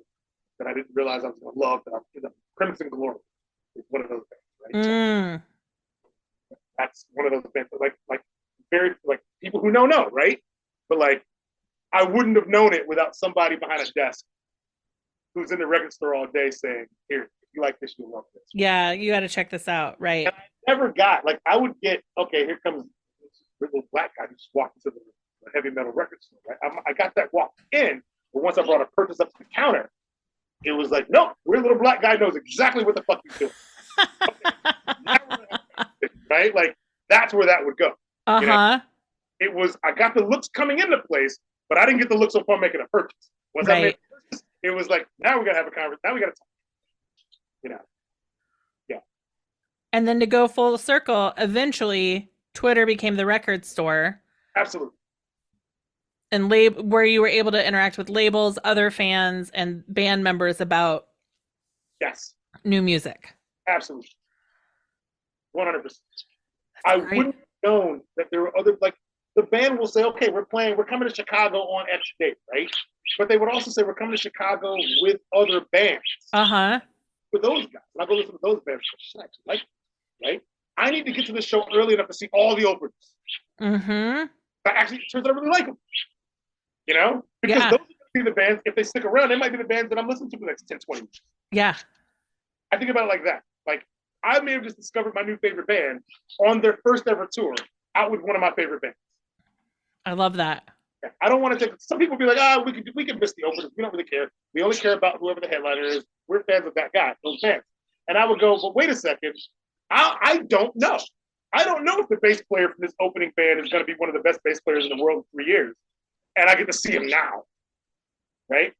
A: that I didn't realize I was going to love. That I'm Crimson Glory is one of those bands, right? So
B: Mm.
A: that's one of those bands, like very like people who know, right? But like I wouldn't have known it without somebody behind a desk who's in the record store all day saying, "Here, if you like this, you'll love this."
B: Yeah, you got to check this out.
A: And
B: Right.
A: I never got like I would get okay. Here comes this little black guy who just walked into the heavy metal record store. Right, I got that walk in, but once I brought a purchase up to the counter, it was like, nope, weird little black guy knows exactly what the fuck he's doing. Right, like that's where that would go. You know,
B: Uh-huh.
A: it was I got the looks coming into place, but I didn't get the looks upon making a purchase. Once I made
B: Right.
A: a purchase, it was like now we gotta have a conversation. Now we gotta talk. You know, yeah,
B: And then to go full circle, eventually Twitter became the record store
A: absolutely.
B: and where you were able to interact with labels, other fans, and band members about
A: Yes,
B: new music.
A: absolutely. 100%.
B: That's
A: I
B: great.
A: wouldn't have known that there were other like the band will say, okay, we're coming to Chicago on X date, right? But they would also say we're coming to Chicago with other bands,
B: Uh-huh.
A: with those guys. And I go listen to those bands. Like, right? I need to get to the show early enough to see all the openers.
B: Mm-hmm.
A: But actually, it turns out I really like them. You know? Because
B: Yeah.
A: those are going to be the bands, if they stick around, they might be the bands that I'm listening to for the next 10, 20 years.
B: Yeah.
A: I think about it like that. Like, I may have just discovered my new favorite band on their first ever tour out with one of my favorite bands.
B: I love that.
A: I don't want to take. Some people be like, we can miss the openers. We don't really care. We only care about whoever the headliner is. We're fans of that guy, those bands. And I would go, but wait a second. I don't know. I don't know if the bass player from this opening band is going to be one of the best bass players in the world in 3 years, and I get to see him now, right?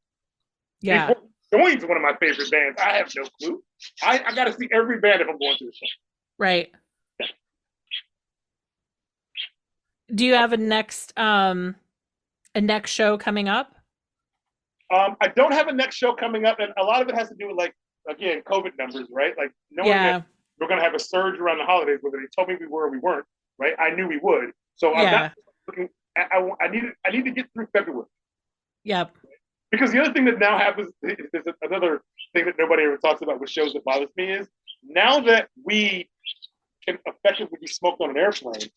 B: Yeah.
A: Joins one of my favorite bands. I have no clue. I got to see every band if I'm going to the show.
B: Right. Do you have a next show coming up?
A: I don't have a next show coming up, and a lot of it has to do with like again COVID numbers, right? Like knowing that we're going to have a surge around the holidays, whether they told me we were or we weren't, right? I knew we would, so I'm not looking. I need to get through February.
B: Yep.
A: Because the other thing that now happens, there's another thing that nobody ever talks about with shows that bothers me is now that we can effectively be smoked on an airplane,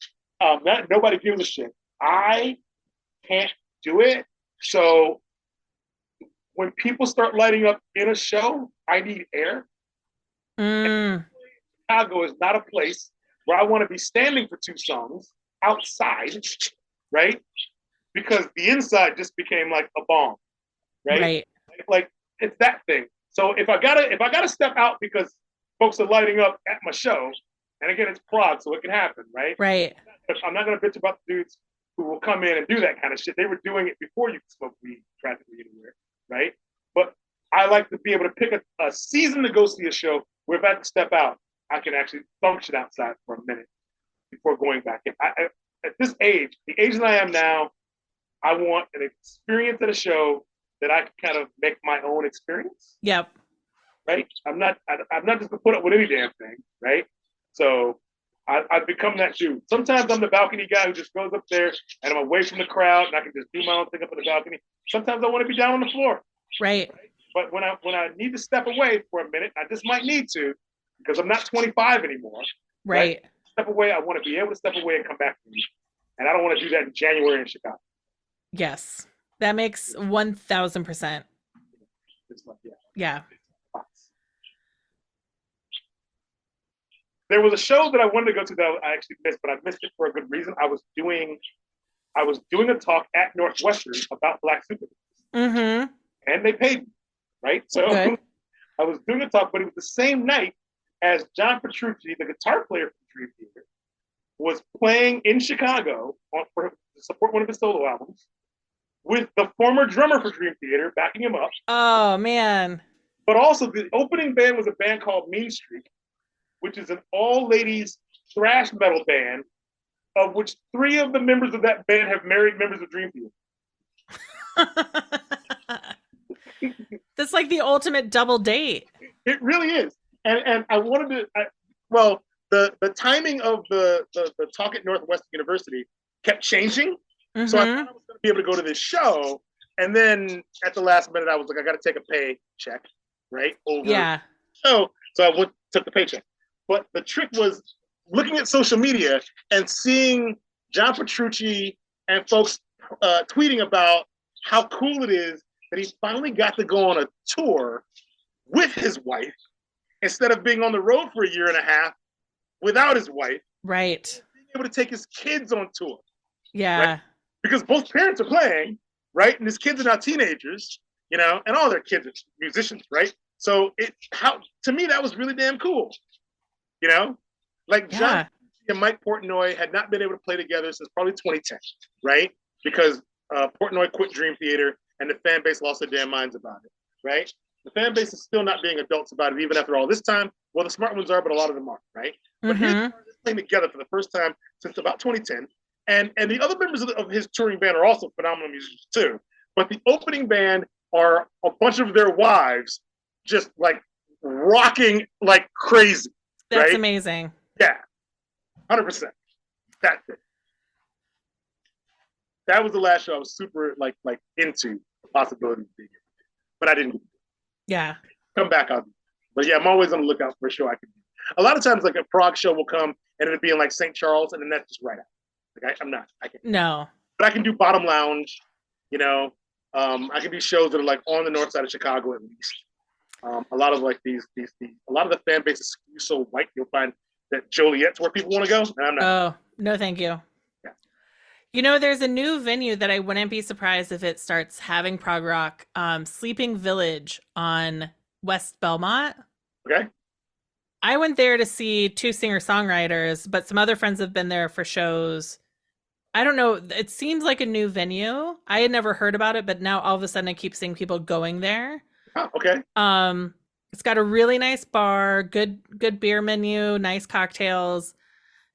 A: Nobody gives a shit. I can't do it. So when people start lighting up in a show, I need air.
B: Mm,
A: Chicago is not a place where I want to be standing for 2 songs outside, right? Because the inside just became like a bomb, right?
B: right.
A: Like it's that thing. So if I gotta step out because folks are lighting up at my show, and again it's Prog, so it can happen, right?
B: Right.
A: But I'm not gonna bitch about the dudes who will come in and do that kind of shit. They were doing it before you could smoke weed practically anywhere, right? But I like to be able to pick a season to go see a show where if I have to step out, I can actually function outside for a minute before going back in. At this age, the age that I am now, I want an experience at a show that I can kind of make my own experience,
B: Yep.
A: right? I'm not just gonna put up with any damn thing, right? So I've become that dude. Sometimes I'm the balcony guy who just goes up there and I'm away from the crowd and I can just do my own thing up on the balcony. Sometimes I want to be down on the floor.
B: Right.
A: But when I need to step away for a minute, I just might need to because I'm not 25 anymore.
B: Right.
A: Step away. I want to be able to step away and come back to you. And I don't want to do that in January in Chicago.
B: Yes. That makes 1000%.
A: It's like, yeah.
B: Yeah.
A: There was a show that I wanted to go to that I actually missed, but I missed it for a good reason. I was doing a talk at Northwestern about Black superheroes,
B: Mm-hmm.
A: and they paid me, right? So
B: Good.
A: I was doing a talk, but it was the same night as John Petrucci, the guitar player from Dream Theater, was playing in Chicago to support one of his solo albums with the former drummer for Dream Theater backing him up.
B: Oh man.
A: But also the opening band was a band called Mean Streak, which is an all-ladies thrash metal band, of which 3 of the members of that band have married members of Dream Theater.
B: That's like the ultimate double date.
A: It really is. And I wanted to, well, the timing of the talk at Northwestern University kept changing.
B: Mm-hmm.
A: So I thought I was going to be able to go to this show. And then at the last minute, I was like, I got to take a paycheck, right?
B: Yeah.
A: So I took the paycheck. But the trick was looking at social media and seeing John Petrucci and folks tweeting about how cool it is that he finally got to go on a tour with his wife instead of being on the road for a year and a half without his wife.
B: Right.
A: Being able to take his kids on tour.
B: Yeah.
A: Right? Because both parents are playing, right? And his kids are now teenagers, and all their kids are musicians, right? So to me that was really damn cool. Like
B: Yeah.
A: John and Mike Portnoy had not been able to play together since probably 2010, right? Because Portnoy quit Dream Theater and the fan base lost their damn minds about it, right? The fan base is still not being adults about it even after all this time. Well, the smart ones are, but a lot of them aren't, right? But here they are playing together for the first time since about 2010. And the other members of his touring band are also phenomenal musicians too. But the opening band are a bunch of their wives just like rocking like crazy.
B: That's
A: right?
B: amazing.
A: Yeah, 100%. That's it. That was the last show I was super like into the possibility of being in, but I didn't.
B: Yeah.
A: Come back on. But yeah, I'm always on the lookout for a show I can do. A lot of times, like a Prog show will come and it'll be in like St. Charles, and then that's just right out. Like I'm not. I can't.
B: No.
A: But I can do Bottom Lounge. I can do shows that are like on the north side of Chicago at least. A lot of like these a lot of the fan base is so white. You'll find that Joliet's where people want to go, and I'm not.
B: Oh no, thank you. Yeah. There's a new venue that I wouldn't be surprised if it starts having prog rock. Sleeping Village on West Belmont.
A: Okay.
B: I went there to see 2 singer-songwriters, but some other friends have been there for shows. I don't know. It seems like a new venue. I had never heard about it, but now all of a sudden I keep seeing people going there.
A: Oh, okay.
B: It's got a really nice bar, good beer menu, nice cocktails.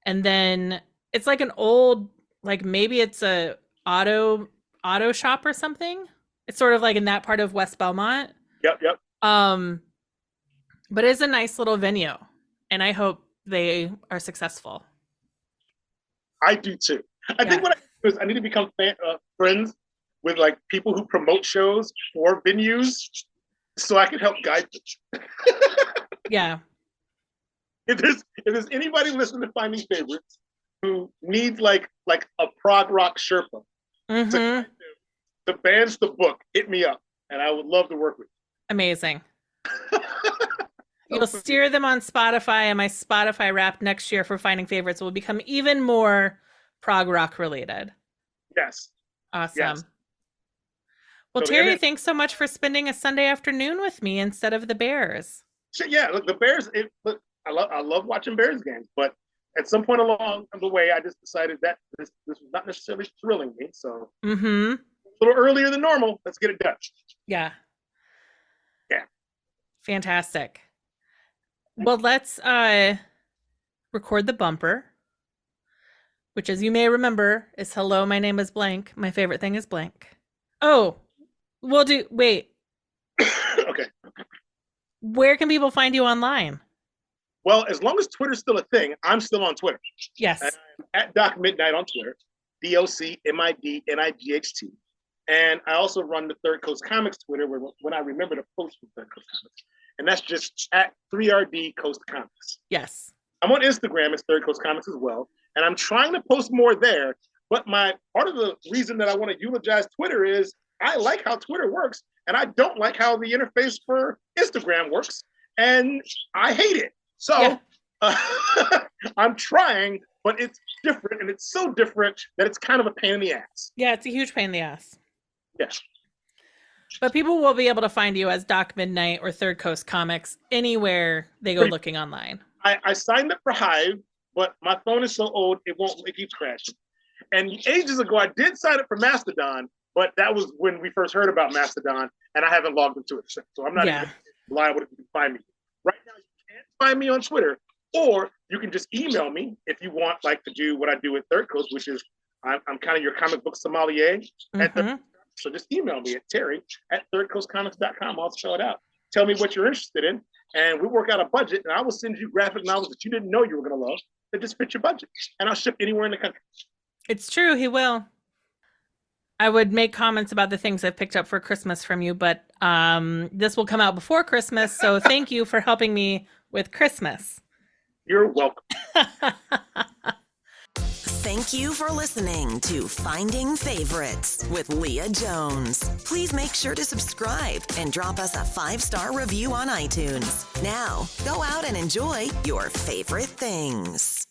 B: And then it's like an old, like maybe it's a auto shop or something. It's sort of like in that part of West Belmont.
A: Yep.
B: But it's a nice little venue, and I hope they are successful.
A: I do too. I think what I do is I need to become friends with like people who promote shows for venues, so I can help guide them.
B: Yeah.
A: If there's anybody listening to Finding Favorites, who needs like a prog rock Sherpa
B: Mm-hmm.
A: to bands the book, hit me up, and I would love to work with
B: Amazing.
A: you.
B: You'll steer them on Spotify, and my Spotify Wrapped next year for Finding Favorites will become even more prog rock related.
A: Yes.
B: Awesome.
A: Yes.
B: Well,
A: So, and
B: Terry,
A: then,
B: thanks so much for spending a Sunday afternoon with me instead of the Bears.
A: yeah, look, the Bears. Look, I love watching Bears games, but at some point along the way, I just decided that this was not necessarily thrilling me. So
B: Mm-hmm.
A: a little earlier than normal. Let's get it done.
B: Yeah.
A: Yeah.
B: Fantastic. Well, let's record the bumper, which, as you may remember, is hello, my name is blank. My favorite thing is blank. Oh, wait.
A: Okay.
B: Where can people find you online?
A: Well, as long as Twitter's still a thing, I'm still on Twitter.
B: Yes.
A: And I'm at Doc Midnight on Twitter, DOCMIDNIGHT. And I also run the Third Coast Comics Twitter when I remember to post from Third Coast Comics. And that's just at 3RD Coast Comics.
B: Yes.
A: I'm on Instagram as Third Coast Comics as well. And I'm trying to post more there. But part of the reason that I want to eulogize Twitter is I like how Twitter works. And I don't like how the interface for Instagram works. And I hate it. So I'm trying, but it's different. And it's so different that it's kind of a pain in the ass.
B: Yeah, it's a huge pain in the ass.
A: Yes.
B: But people will be able to find you as Doc Midnight or Third Coast Comics anywhere they go looking online.
A: I signed up for Hive, but my phone is so old, it keeps crashing. And ages ago, I did sign up for Mastodon, but that was when we first heard about Mastodon, and I haven't logged into it since. So I'm not even liable to find me. Right now, you can find me on Twitter, or you can just email me if you want, like, to do what I do at Third Coast, which is I'm kind of your comic book sommelier. So just email me at Terry at thirdcoastcomics.com. I'll spell it out. Tell me what you're interested in, and we work out a budget, and I will send you graphic novels that you didn't know you were going to love that just fit your budget, and I'll ship anywhere in the country.
B: It's true, he will. I would make comments about the things I've picked up for Christmas from you, but this will come out before Christmas, so thank you for helping me with Christmas.
A: You're welcome.
C: Thank you for listening to Finding Favorites with Leah Jones. Please make sure to subscribe and drop us a 5-star review on iTunes. Now, go out and enjoy your favorite things.